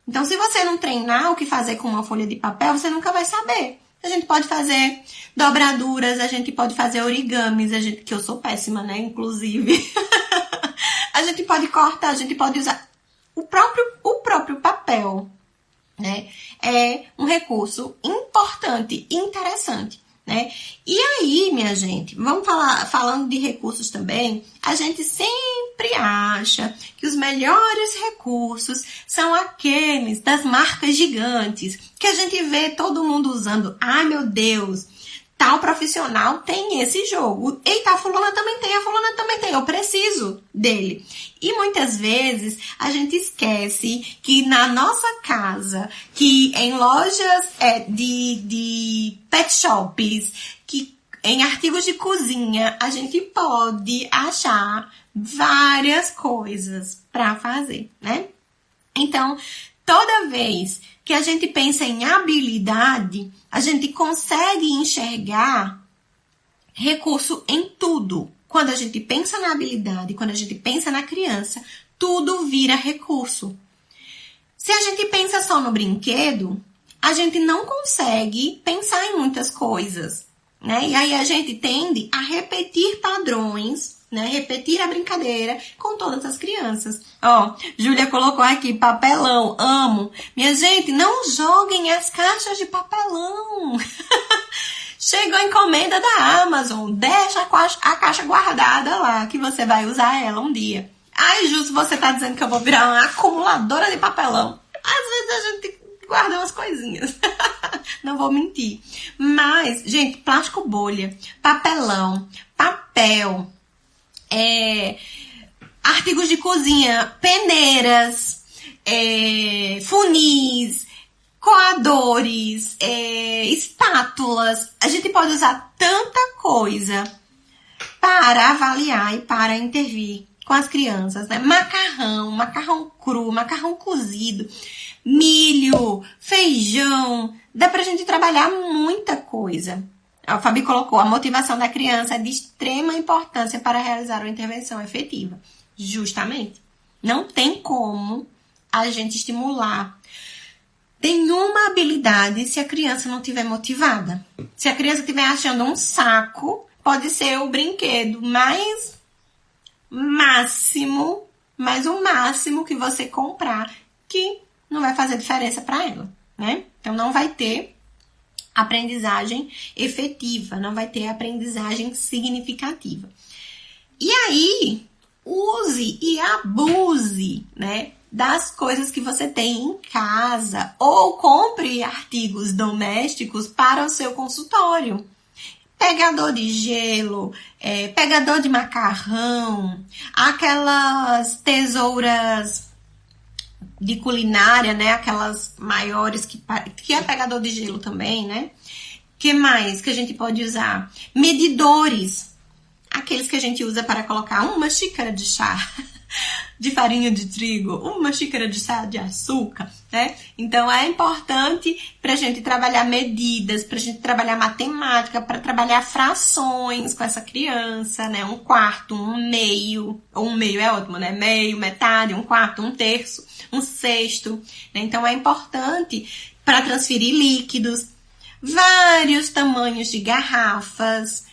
Então, se você não treinar o que fazer com uma folha de papel, você nunca vai saber. A gente pode fazer dobraduras, a gente pode fazer origamis, que eu sou péssima, né, inclusive. A gente pode cortar, a gente pode usar o próprio papel. Né? É um recurso importante, interessante, né? E aí, minha gente, vamos falando de recursos também, a gente sempre acha que os melhores recursos são aqueles das marcas gigantes, que a gente vê todo mundo usando. Ai, meu Deus, tal profissional tem esse jogo. Eita, a fulana também tem, eu preciso dele. E muitas vezes a gente esquece que na nossa casa, que em lojas de pet shops, que em artigos de cozinha, a gente pode achar várias coisas para fazer, né? Então, toda vez que a gente pensa em habilidade, a gente consegue enxergar recurso em tudo. Quando a gente pensa na habilidade, quando a gente pensa na criança, tudo vira recurso. Se a gente pensa só no brinquedo, a gente não consegue pensar em muitas coisas, né? E aí a gente tende a repetir padrões, né? Repetir a brincadeira com todas as crianças. Ó, Júlia colocou aqui, papelão, amo. Minha gente, não joguem as caixas de papelão. Chegou a encomenda da Amazon, deixa a caixa guardada lá, que você vai usar ela um dia. Ai, Ju, se você tá dizendo que eu vou virar uma acumuladora de papelão. Às vezes a gente guarda umas coisinhas. Não vou mentir. Mas, gente, plástico bolha, papelão, papel, artigos de cozinha, peneiras, funis, coadores, espátulas. A gente pode usar tanta coisa para avaliar e para intervir com as crianças, né? Macarrão cru, macarrão cozido, milho, feijão. Dá pra gente trabalhar muita coisa. A Fabi colocou, a motivação da criança é de extrema importância para realizar uma intervenção efetiva. Justamente. Não tem como a gente estimular nenhuma habilidade se a criança não estiver motivada. Se a criança estiver achando um saco, pode ser o brinquedo mais máximo, mas o máximo que você comprar, que não vai fazer diferença para ela, né? Então, não vai ter aprendizagem efetiva, não vai ter aprendizagem significativa. E aí, use e abuse, né, das coisas que você tem em casa ou compre artigos domésticos para o seu consultório. Pegador de gelo, pegador de macarrão, aquelas tesouras de culinária, né? Aquelas maiores que é pegador de gelo também, né? Que mais que a gente pode usar? Medidores, aqueles que a gente usa para colocar uma xícara de chá de farinha de trigo, uma xícara de chá de açúcar, né? Então, é importante para a gente trabalhar medidas, para a gente trabalhar matemática, para trabalhar frações com essa criança, né? 1/4, 1/2, ou 1/2 é ótimo, né? Meio, metade, 1/4, 1/3, 1/6, né? Então, é importante para transferir líquidos, vários tamanhos de garrafas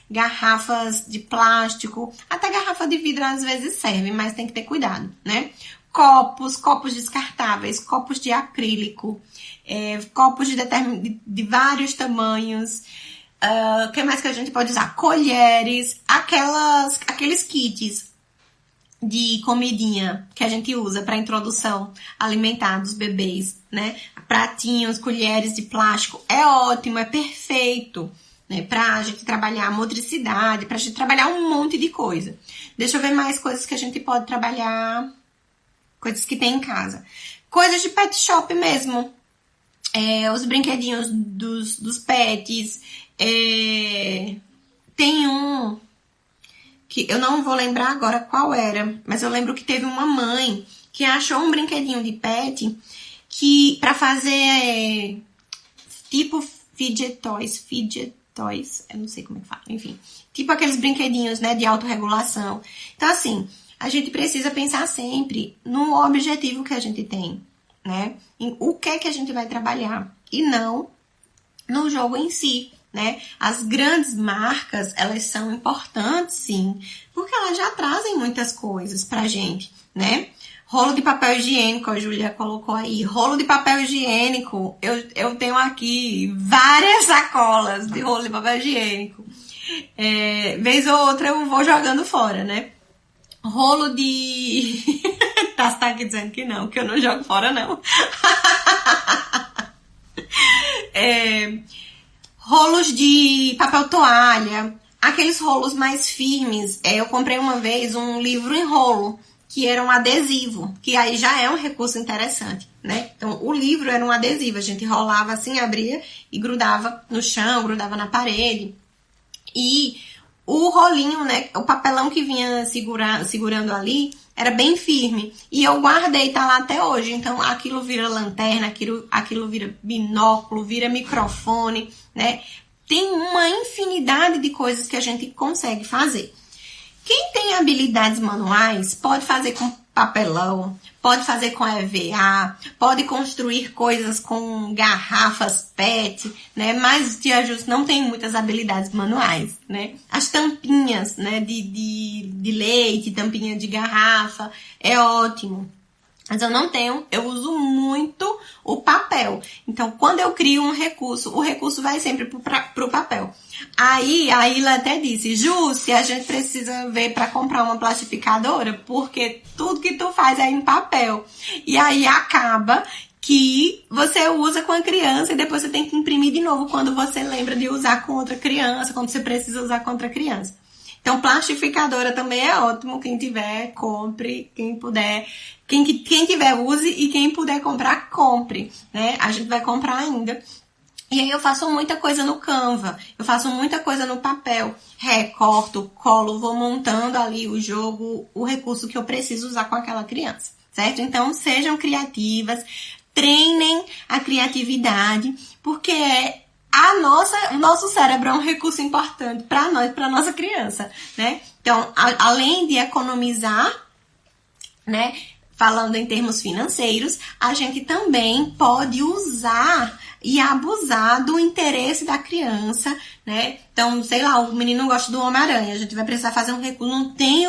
de plástico, até garrafa de vidro às vezes serve, mas tem que ter cuidado, né? Copos descartáveis, copos de acrílico, copos de vários tamanhos. O que mais que a gente pode usar? Colheres, aqueles kits de comidinha que a gente usa para introdução alimentar dos bebês, né? Pratinhos, colheres de plástico, é ótimo, é perfeito, né, pra gente trabalhar a motricidade, pra gente trabalhar um monte de coisa. Deixa eu ver mais coisas que a gente pode trabalhar, coisas que tem em casa. Coisas de pet shop mesmo, os brinquedinhos dos pets, tem um que eu não vou lembrar agora qual era, mas eu lembro que teve uma mãe que achou um brinquedinho de pet que pra fazer tipo fidget toys, eu não sei como é que fala, enfim. Tipo aqueles brinquedinhos, né, de autorregulação. Então, assim, a gente precisa pensar sempre no objetivo que a gente tem, né? Em o que é que a gente vai trabalhar e não no jogo em si, né? As grandes marcas, elas são importantes, sim, porque elas já trazem muitas coisas pra gente, né? Rolo de papel higiênico, a Júlia colocou aí. Rolo de papel higiênico. Eu tenho aqui várias sacolas de rolo de papel higiênico. Vez ou outra eu vou jogando fora, né? Rolo de... Tá aqui dizendo que eu não jogo fora, não. Rolos de papel toalha. Aqueles rolos mais firmes. Eu comprei uma vez um livro em rolo, que era um adesivo, que aí já é um recurso interessante, né? Então, o livro era um adesivo, a gente rolava assim, abria e grudava no chão, grudava na parede. E o rolinho, né, o papelão que vinha segurando ali, era bem firme. E eu guardei, tá lá até hoje. Então, aquilo vira lanterna, aquilo vira binóculo, vira microfone, né? Tem uma infinidade de coisas que a gente consegue fazer. Quem tem habilidades manuais pode fazer com papelão, pode fazer com EVA, pode construir coisas com garrafas PET, né? Mas o Tia Jus não tem muitas habilidades manuais, né? As tampinhas, né, de leite, tampinha de garrafa, é ótimo. Mas eu não tenho, eu uso muito o papel. Então, quando eu crio um recurso, o recurso vai sempre pro papel. Aí, a Ilha até disse, Ju, se a gente precisa ver para comprar uma plastificadora, porque tudo que tu faz é em papel. E aí, acaba que você usa com a criança e depois você tem que imprimir de novo quando você lembra de usar com outra criança, quando você precisa usar com outra criança. Então, plastificadora também é ótimo. Quem tiver, compre. Quem puder, quem tiver, use. E quem puder comprar, compre, né? A gente vai comprar ainda. E aí eu faço muita coisa no Canva. Eu faço muita coisa no papel. Recorto, colo, vou montando ali o jogo, o recurso que eu preciso usar com aquela criança, certo? Então, sejam criativas. Treinem a criatividade. Porque o nosso cérebro é um recurso importante para nós, para nossa criança, né? Então, além de economizar, né, falando em termos financeiros, a gente também pode usar e abusar do interesse da criança, né? Então, sei lá, o menino gosta do Homem-Aranha, a gente vai precisar fazer um recurso, não tem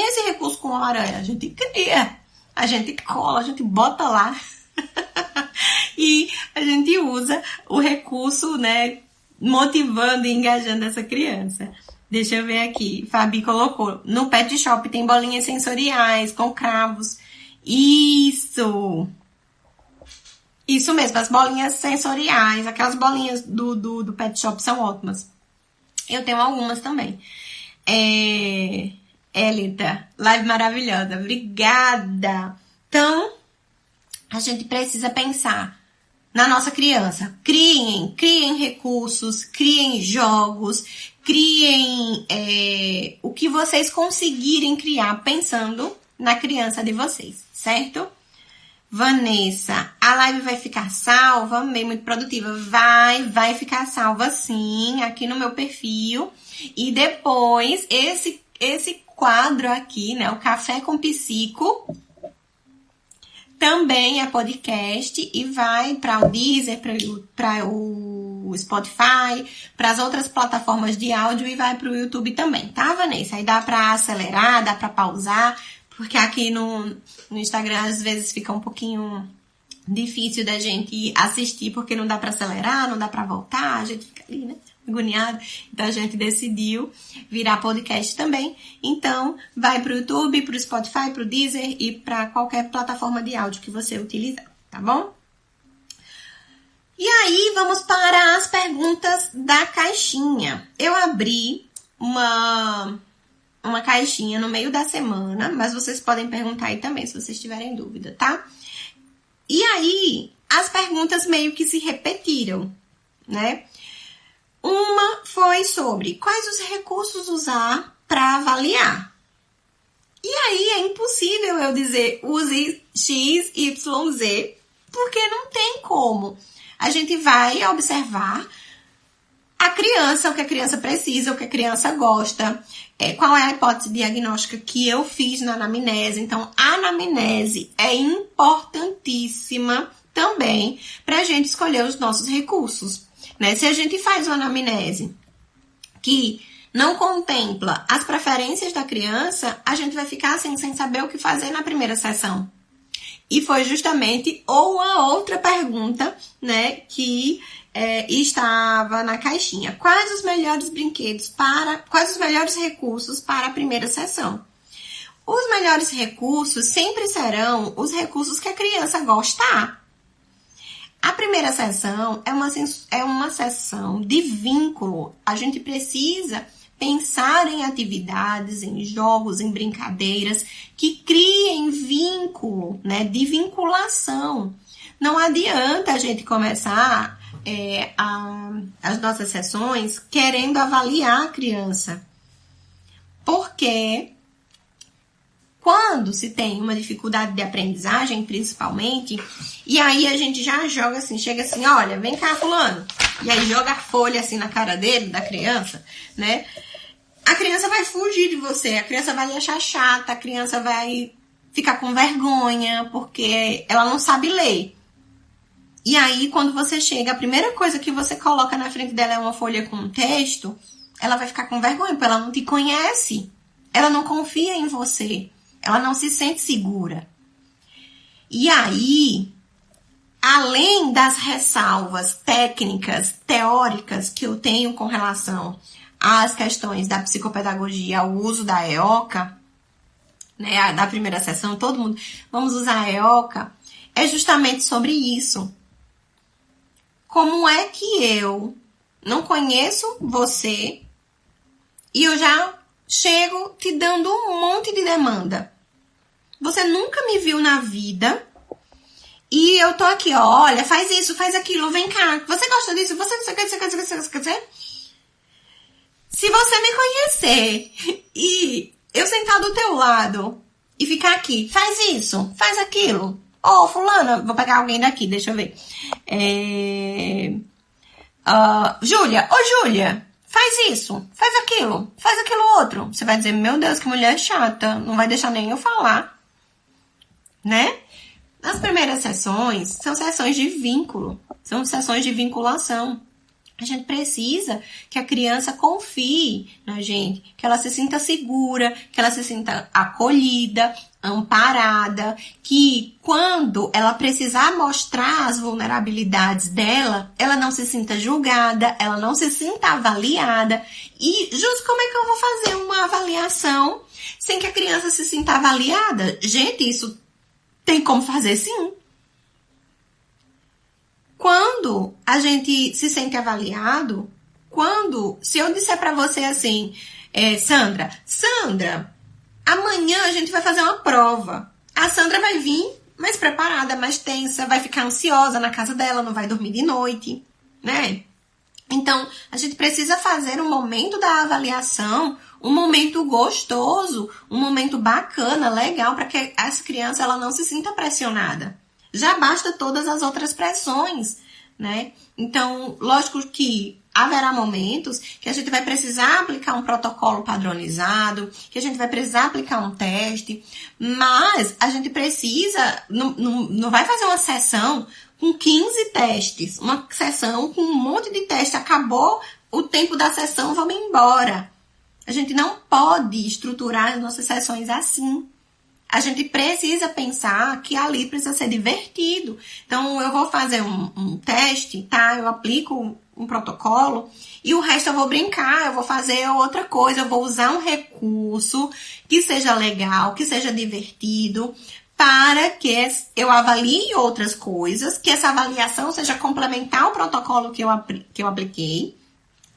esse recurso com o Homem-Aranha, a gente cria, a gente cola, a gente bota lá e a gente usa o recurso, né, motivando e engajando essa criança. Deixa eu ver aqui, Fabi colocou, no pet shop tem bolinhas sensoriais com cravos. Isso mesmo, as bolinhas sensoriais, aquelas bolinhas do pet shop são ótimas. Eu tenho algumas também. Elita, live maravilhosa, obrigada. Então, a gente precisa pensar na nossa criança. Criem recursos, criem jogos, criem o que vocês conseguirem criar pensando na criança de vocês, certo? Vanessa, a live vai ficar salva? Amei, muito produtiva. Vai ficar salva sim, aqui no meu perfil. E depois, esse quadro aqui, né, o Café com Psico, também é podcast e vai para o Deezer, para o Spotify, para as outras plataformas de áudio e vai para o YouTube também, tá, Vanessa? Aí dá para acelerar, dá para pausar, porque aqui no Instagram às vezes fica um pouquinho difícil da gente assistir, porque não dá para acelerar, não dá para voltar, a gente fica ali, né, agoniado. Então a gente decidiu virar podcast também. Então vai pro YouTube, pro Spotify, pro Deezer e para qualquer plataforma de áudio que você utilizar, tá bom? E aí vamos para as perguntas da caixinha. Eu abri uma caixinha no meio da semana, mas vocês podem perguntar aí também, se vocês tiverem dúvida, tá? E aí, as perguntas meio que se repetiram, né? Uma foi sobre quais os recursos usar para avaliar. E aí, é impossível eu dizer use X, Y, Z, porque não tem como. A gente vai observar a criança, o que a criança precisa, o que a criança gosta, qual é a hipótese diagnóstica que eu fiz na anamnese. Então, a anamnese é importantíssima também para a gente escolher os nossos recursos, né? Se a gente faz uma anamnese que não contempla as preferências da criança, a gente vai ficar assim, sem saber o que fazer na primeira sessão. E foi justamente uma outra pergunta, né, que estava na caixinha. Quais os melhores quais os melhores recursos para a primeira sessão? Os melhores recursos sempre serão os recursos que a criança gostar. A primeira sessão é uma sessão de vínculo. A gente precisa pensar em atividades, em jogos, em brincadeiras que criem vínculo, né, de vinculação. Não adianta a gente começar as nossas sessões querendo avaliar a criança. Porque quando se tem uma dificuldade de aprendizagem, principalmente, e aí a gente já joga assim, chega assim, olha, vem cá, fulano, e aí joga a folha assim na cara dele, da criança, né? A criança vai fugir de você, a criança vai lhe achar chata, a criança vai ficar com vergonha, porque ela não sabe ler. E aí, quando você chega, a primeira coisa que você coloca na frente dela é uma folha com um texto, ela vai ficar com vergonha, porque ela não te conhece, ela não confia em você, ela não se sente segura. E aí, além das ressalvas técnicas, teóricas que eu tenho com relação às questões da psicopedagogia, ao uso da EOCA, né, da primeira sessão, todo mundo, vamos usar a EOCA, é justamente sobre isso. Como é que eu não conheço você e eu já chego te dando um monte de demanda? Você nunca me viu na vida e eu tô aqui, ó, olha, faz isso, faz aquilo, vem cá, você gosta disso, você quer. Se você me conhecer e eu sentar do teu lado e ficar aqui, faz isso, faz aquilo. Ô, fulana, vou pegar alguém daqui, deixa eu ver. Júlia, faz isso, faz aquilo outro. Você vai dizer, meu Deus, que mulher chata, não vai deixar nem eu falar, né? As primeiras sessões são sessões de vínculo. São sessões de vinculação. A gente precisa que a criança confie na gente, que ela se sinta segura, que ela se sinta acolhida, amparada, que quando ela precisar mostrar as vulnerabilidades dela, ela não se sinta julgada, ela não se sinta avaliada. E justo como é que eu vou fazer uma avaliação sem que a criança se sinta avaliada? Gente, isso tem como fazer sim. Quando a gente se sente avaliado, se eu disser pra você assim, Sandra, amanhã a gente vai fazer uma prova. A Sandra vai vir mais preparada, mais tensa, vai ficar ansiosa na casa dela, não vai dormir de noite, né? Então, a gente precisa fazer um momento da avaliação, um momento gostoso, um momento bacana, legal, para que essa criança ela não se sinta pressionada. Já basta todas as outras pressões, né? Então, lógico que haverá momentos que a gente vai precisar aplicar um protocolo padronizado, que a gente vai precisar aplicar um teste, mas a gente precisa, não vai fazer uma sessão com 15 testes, uma sessão com um monte de testes, acabou o tempo da sessão, vamos embora. A gente não pode estruturar as nossas sessões assim. A gente precisa pensar que ali precisa ser divertido. Então, eu vou fazer um teste, tá? Eu aplico um protocolo e o resto eu vou brincar, eu vou fazer outra coisa, eu vou usar um recurso que seja legal, que seja divertido, para que eu avalie outras coisas, que essa avaliação seja complementar ao protocolo que eu apliquei,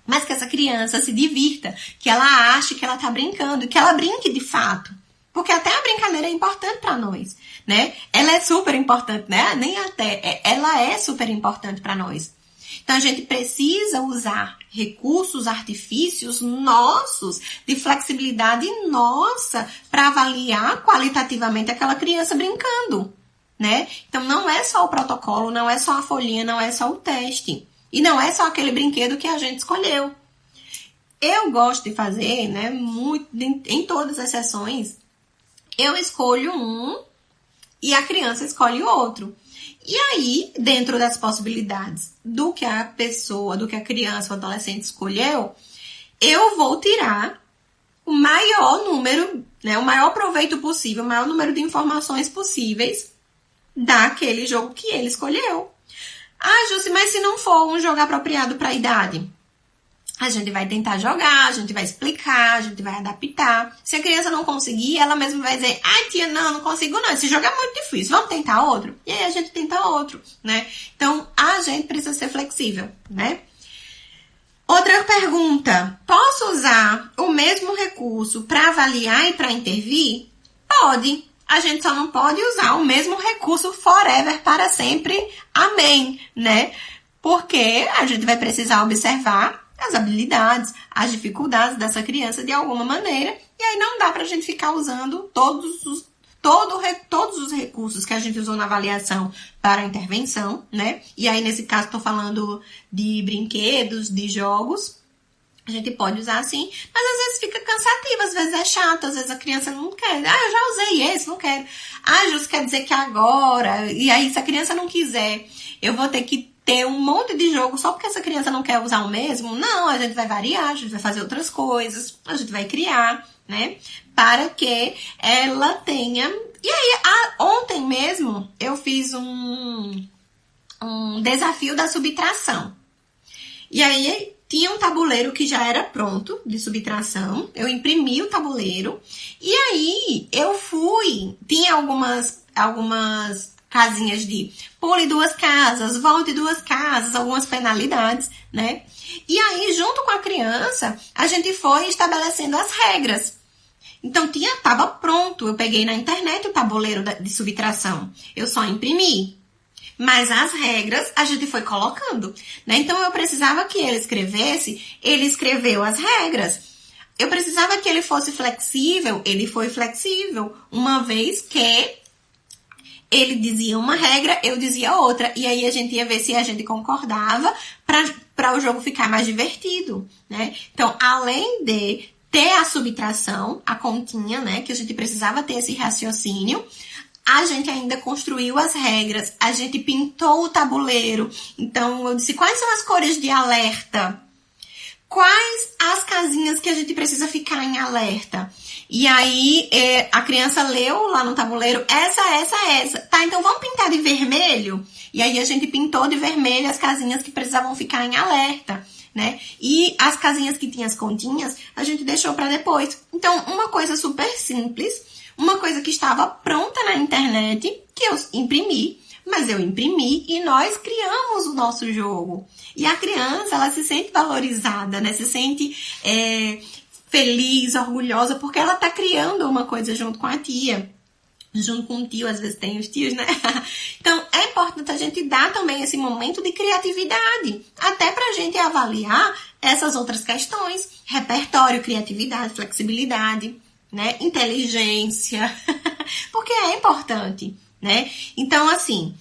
mas que essa criança se divirta, que ela ache que ela tá brincando, que ela brinque de fato. Porque até a brincadeira é importante para nós, né? Ela é super importante, né? Nem até, ela é super importante para nós. Então, a gente precisa usar recursos, artifícios nossos, de flexibilidade nossa, para avaliar qualitativamente aquela criança brincando, né? Então, não é só o protocolo, não é só a folhinha, não é só o teste. E não é só aquele brinquedo que a gente escolheu. Eu gosto de fazer, né? Muito, em todas as sessões, eu escolho um e a criança escolhe outro. E aí, dentro das possibilidades do que a pessoa, do que a criança, o adolescente escolheu, eu vou tirar o maior número, né, o maior proveito possível, o maior número de informações possíveis daquele jogo que ele escolheu. Ah, Jussi, mas se não for um jogo apropriado para a idade? A gente vai tentar jogar, a gente vai explicar, a gente vai adaptar. Se a criança não conseguir, ela mesma vai dizer, ai tia, não consigo não, esse jogo é muito difícil, vamos tentar outro? E aí a gente tenta outro, né? Então, a gente precisa ser flexível, né? Outra pergunta, posso usar o mesmo recurso para avaliar e para intervir? Pode, a gente só não pode usar o mesmo recurso forever, para sempre, amém, né? Porque a gente vai precisar observar as habilidades, as dificuldades dessa criança de alguma maneira, e aí não dá pra gente ficar usando todos os recursos que a gente usou na avaliação para a intervenção, né? E aí, nesse caso, tô falando de brinquedos, de jogos, a gente pode usar assim, mas às vezes fica cansativo, às vezes é chato, às vezes a criança não quer. Ah, eu já usei esse, não quero. Ah, justo quer dizer que agora, e aí se a criança não quiser, eu vou ter que ter um monte de jogo só porque essa criança não quer usar o mesmo? Não, a gente vai variar, a gente vai fazer outras coisas, a gente vai criar, né? Para que ela tenha... E aí, ontem mesmo, eu fiz um desafio da subtração. E aí, tinha um tabuleiro que já era pronto, de subtração. Eu imprimi o tabuleiro. E aí, eu fui... Tinha algumas casinhas de pule 2 casas, volte 2 casas, algumas penalidades, né? E aí, junto com a criança, a gente foi estabelecendo as regras. Então, tava pronto. Eu peguei na internet o tabuleiro de subtração. Eu só imprimi. Mas as regras a gente foi colocando, né? Então, eu precisava que ele escrevesse, ele escreveu as regras. Eu precisava que ele fosse flexível, ele foi flexível, uma vez que ele dizia uma regra, eu dizia outra. E aí a gente ia ver se a gente concordava para o jogo ficar mais divertido, né? Então, além de ter a subtração, a continha, né? Que a gente precisava ter esse raciocínio, a gente ainda construiu as regras, a gente pintou o tabuleiro. Então, eu disse, quais são as cores de alerta? Quais as casinhas que a gente precisa ficar em alerta? E aí, a criança leu lá no tabuleiro, essa. Tá, então vamos pintar de vermelho? E aí, a gente pintou de vermelho as casinhas que precisavam ficar em alerta, né? E as casinhas que tinham as continhas, a gente deixou para depois. Então, uma coisa super simples, uma coisa que estava pronta na internet, que eu imprimi, mas eu imprimi e nós criamos o nosso jogo. E a criança, ela se sente valorizada, né? Se sente feliz, orgulhosa, porque ela tá criando uma coisa junto com a tia. Junto com o tio, às vezes tem os tios, né? Então, é importante a gente dar também esse momento de criatividade, até pra gente avaliar essas outras questões, repertório, criatividade, flexibilidade, né? Inteligência, porque é importante, né? Então, assim,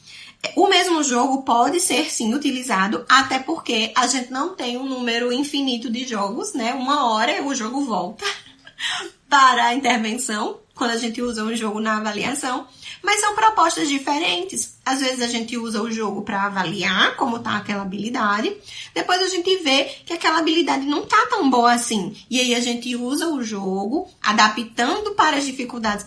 o mesmo jogo pode ser, sim, utilizado, até porque a gente não tem um número infinito de jogos, né? Uma hora o jogo volta para a intervenção, quando a gente usa um jogo na avaliação, mas são propostas diferentes. Às vezes a gente usa o jogo para avaliar como está aquela habilidade, depois a gente vê que aquela habilidade não está tão boa assim, e aí a gente usa o jogo, adaptando para as dificuldades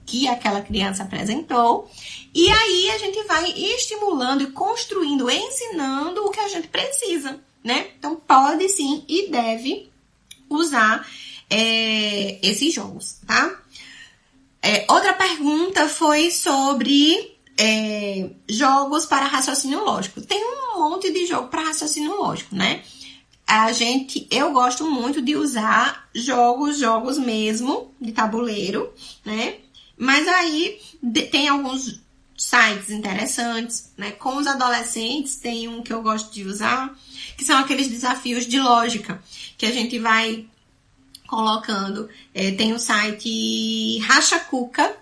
que aquela criança apresentou, e aí a gente vai estimulando e construindo, ensinando o que a gente precisa, né? Então pode sim e deve usar esses jogos, tá? Outra pergunta foi sobre jogos para raciocínio lógico. Tem um monte de jogo para raciocínio lógico, né? Eu gosto muito de usar jogos mesmo, de tabuleiro, né? Mas aí tem alguns sites interessantes, né? Com os adolescentes tem um que eu gosto de usar, que são aqueles desafios de lógica, que a gente vai colocando. Tem o site Racha Cuca,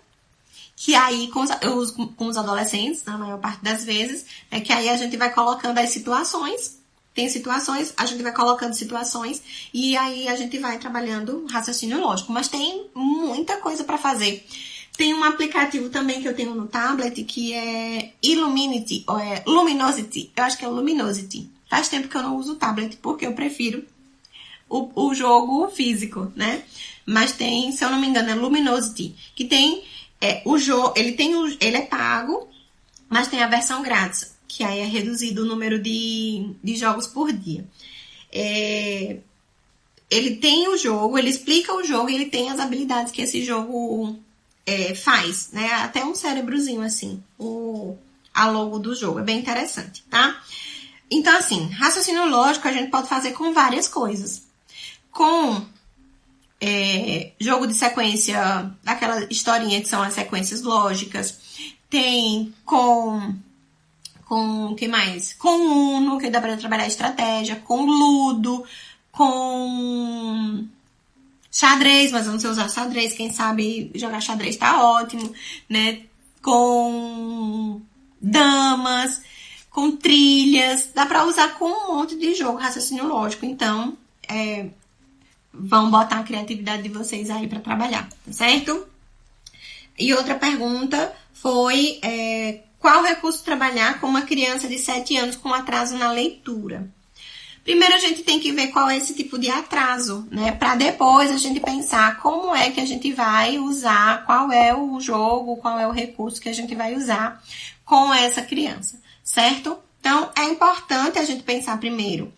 que aí eu uso com os adolescentes, na maior parte das vezes, que aí a gente vai colocando as situações. Tem situações, a gente vai colocando situações e aí a gente vai trabalhando raciocínio lógico. Mas tem muita coisa para fazer. Tem um aplicativo também que eu tenho no tablet que é Illuminity, ou é Luminosity. Eu acho que é Luminosity. Faz tempo que eu não uso o tablet, porque eu prefiro o jogo físico, né? Mas tem, se eu não me engano, é Luminosity, que tem o jogo, ele é pago, mas tem a versão grátis, que aí é reduzido o número de jogos por dia. Ele tem o jogo, ele explica o jogo e ele tem as habilidades que esse jogo faz, né? Até um cérebrozinho assim, a logo do jogo, é bem interessante, tá? Então, assim, raciocínio lógico a gente pode fazer com várias coisas. Com jogo de sequência, aquela historinha que são as sequências lógicas. Tem com o que mais? Com Uno, que dá para trabalhar estratégia. Com Ludo, com xadrez, mas eu não sei usar xadrez. Quem sabe jogar xadrez tá ótimo, né? Com damas, com trilhas. Dá para usar com um monte de jogo, raciocínio lógico. Então, vão botar a criatividade de vocês aí para trabalhar, tá certo? E outra pergunta foi qual recurso trabalhar com uma criança de 7 anos com atraso na leitura? Primeiro a gente tem que ver qual é esse tipo de atraso, né? Para depois a gente pensar como é que a gente vai usar, qual é o jogo, qual é o recurso que a gente vai usar com essa criança, certo? Então, é importante a gente pensar primeiro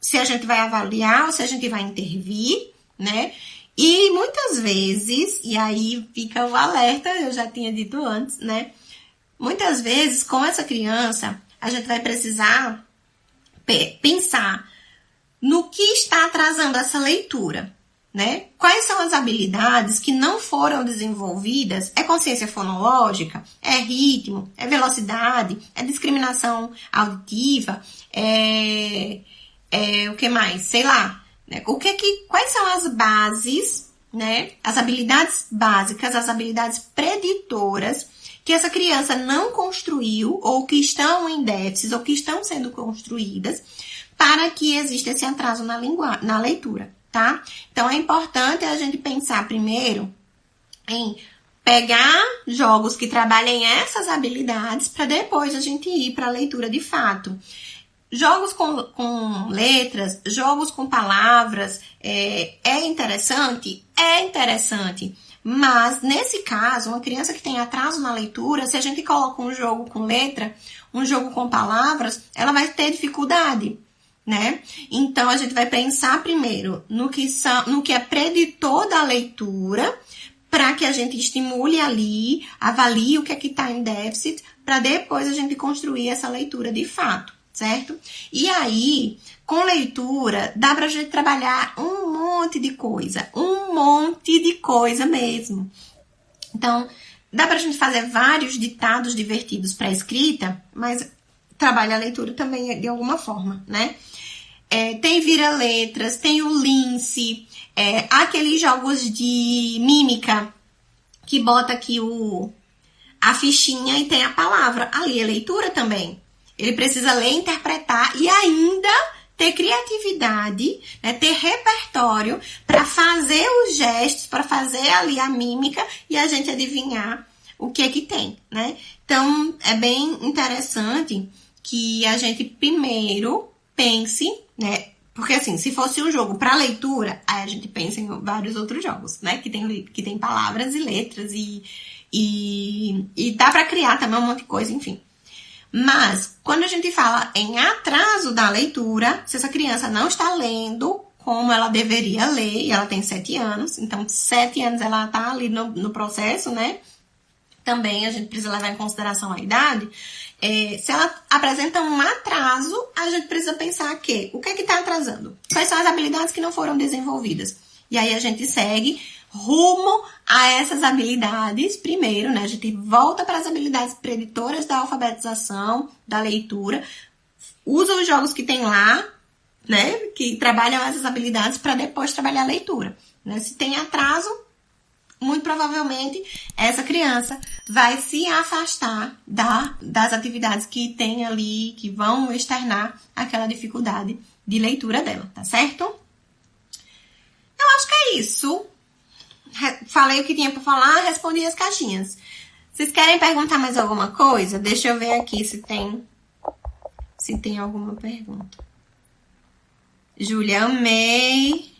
se a gente vai avaliar ou se a gente vai intervir, né? E muitas vezes, e aí fica o alerta, eu já tinha dito antes, né? Muitas vezes, com essa criança, a gente vai precisar pensar no que está atrasando essa leitura, né? Quais são as habilidades que não foram desenvolvidas? É consciência fonológica? É ritmo? É velocidade? É discriminação auditiva? O que mais? Sei lá. Né? Quais são as bases, né? As habilidades básicas, as habilidades preditoras que essa criança não construiu ou que estão em déficits ou que estão sendo construídas para que exista esse atraso na leitura, tá? Então, é importante a gente pensar primeiro em pegar jogos que trabalhem essas habilidades para depois a gente ir para a leitura de fato. Jogos com letras, jogos com palavras, é interessante? É interessante. Mas, nesse caso, uma criança que tem atraso na leitura, se a gente coloca um jogo com letra, um jogo com palavras, ela vai ter dificuldade, né? Então, a gente vai pensar primeiro no que é preditor da leitura, para que a gente estimule ali, avalie o que é que está em déficit, para depois a gente construir essa leitura de fato, certo? E aí, com leitura, dá pra gente trabalhar um monte de coisa mesmo. Então, dá pra gente fazer vários ditados divertidos para escrita, mas trabalha a leitura também de alguma forma, né? Tem vira-letras, tem o lince, aqueles jogos de mímica, que bota aqui a fichinha e tem a palavra. Ali é leitura também. Ele precisa ler, interpretar e ainda ter criatividade, né, ter repertório para fazer os gestos, para fazer ali a mímica e a gente adivinhar o que é que tem, né? Então, é bem interessante que a gente primeiro pense, né? Porque assim, se fosse um jogo para leitura, aí a gente pensa em vários outros jogos, né? Que tem palavras e letras e dá para criar também um monte de coisa, enfim. Mas, quando a gente fala em atraso da leitura, se essa criança não está lendo como ela deveria ler, e ela tem 7 anos, então 7 anos ela está ali no processo, né? Também a gente precisa levar em consideração a idade. Se ela apresenta um atraso, a gente precisa pensar o que é que está atrasando? Quais são as habilidades que não foram desenvolvidas? E aí a gente segue rumo a essas habilidades primeiro, né? A gente volta para as habilidades preditoras da alfabetização, da leitura, usa os jogos que tem lá, né? Que trabalham essas habilidades para depois trabalhar a leitura, né? Se tem atraso, muito provavelmente essa criança vai se afastar das atividades que tem ali, que vão externar aquela dificuldade de leitura dela, tá certo? Eu acho que é isso. Falei o que tinha para falar, respondi as caixinhas. Vocês querem perguntar mais alguma coisa? Deixa eu ver aqui se tem alguma pergunta. Júlia, amei.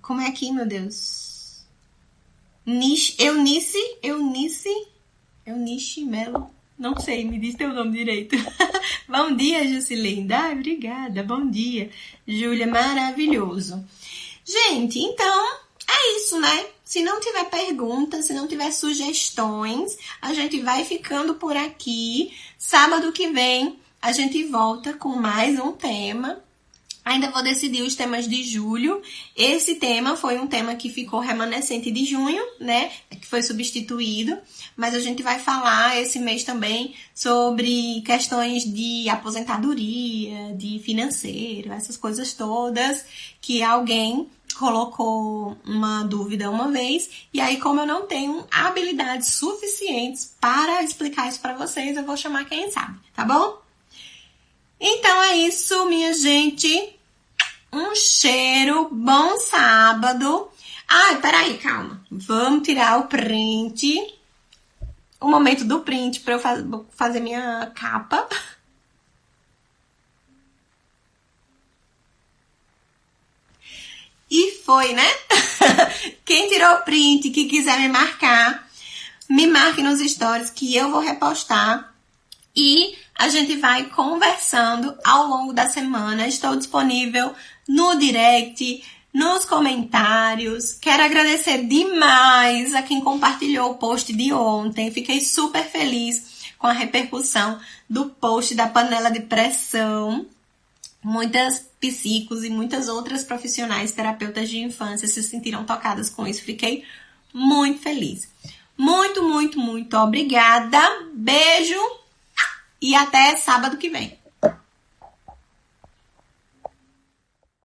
Como é aqui, meu Deus? Eunice Melo. Não sei, me diz teu nome direito. Bom dia, Jusilinda. Ai, obrigada, bom dia. Júlia, maravilhoso. Gente, então, é isso, né? Se não tiver perguntas, se não tiver sugestões, a gente vai ficando por aqui. Sábado que vem, a gente volta com mais um tema. Ainda vou decidir os temas de julho. Esse tema foi um tema que ficou remanescente de junho, né? Que foi substituído. Mas a gente vai falar esse mês também sobre questões de aposentadoria, de financeiro, essas coisas todas que alguém colocou uma dúvida uma vez. E aí, como eu não tenho habilidades suficientes para explicar isso para vocês, eu vou chamar quem sabe, tá bom? Então é isso, minha gente. Um cheiro, bom sábado. Ai, peraí, calma. Vamos tirar o print. O momento do print para eu fazer minha capa. E foi, né? Quem tirou o print, que quiser me marque nos stories que eu vou repostar. E a gente vai conversando ao longo da semana. Estou disponível no direct, nos comentários. Quero agradecer demais a quem compartilhou o post de ontem. Fiquei super feliz com a repercussão do post da panela de pressão. Muitas psicos e muitas outras profissionais, terapeutas de infância, se sentiram tocadas com isso. Fiquei muito feliz. Muito, muito, muito obrigada. Beijo. E até sábado que vem.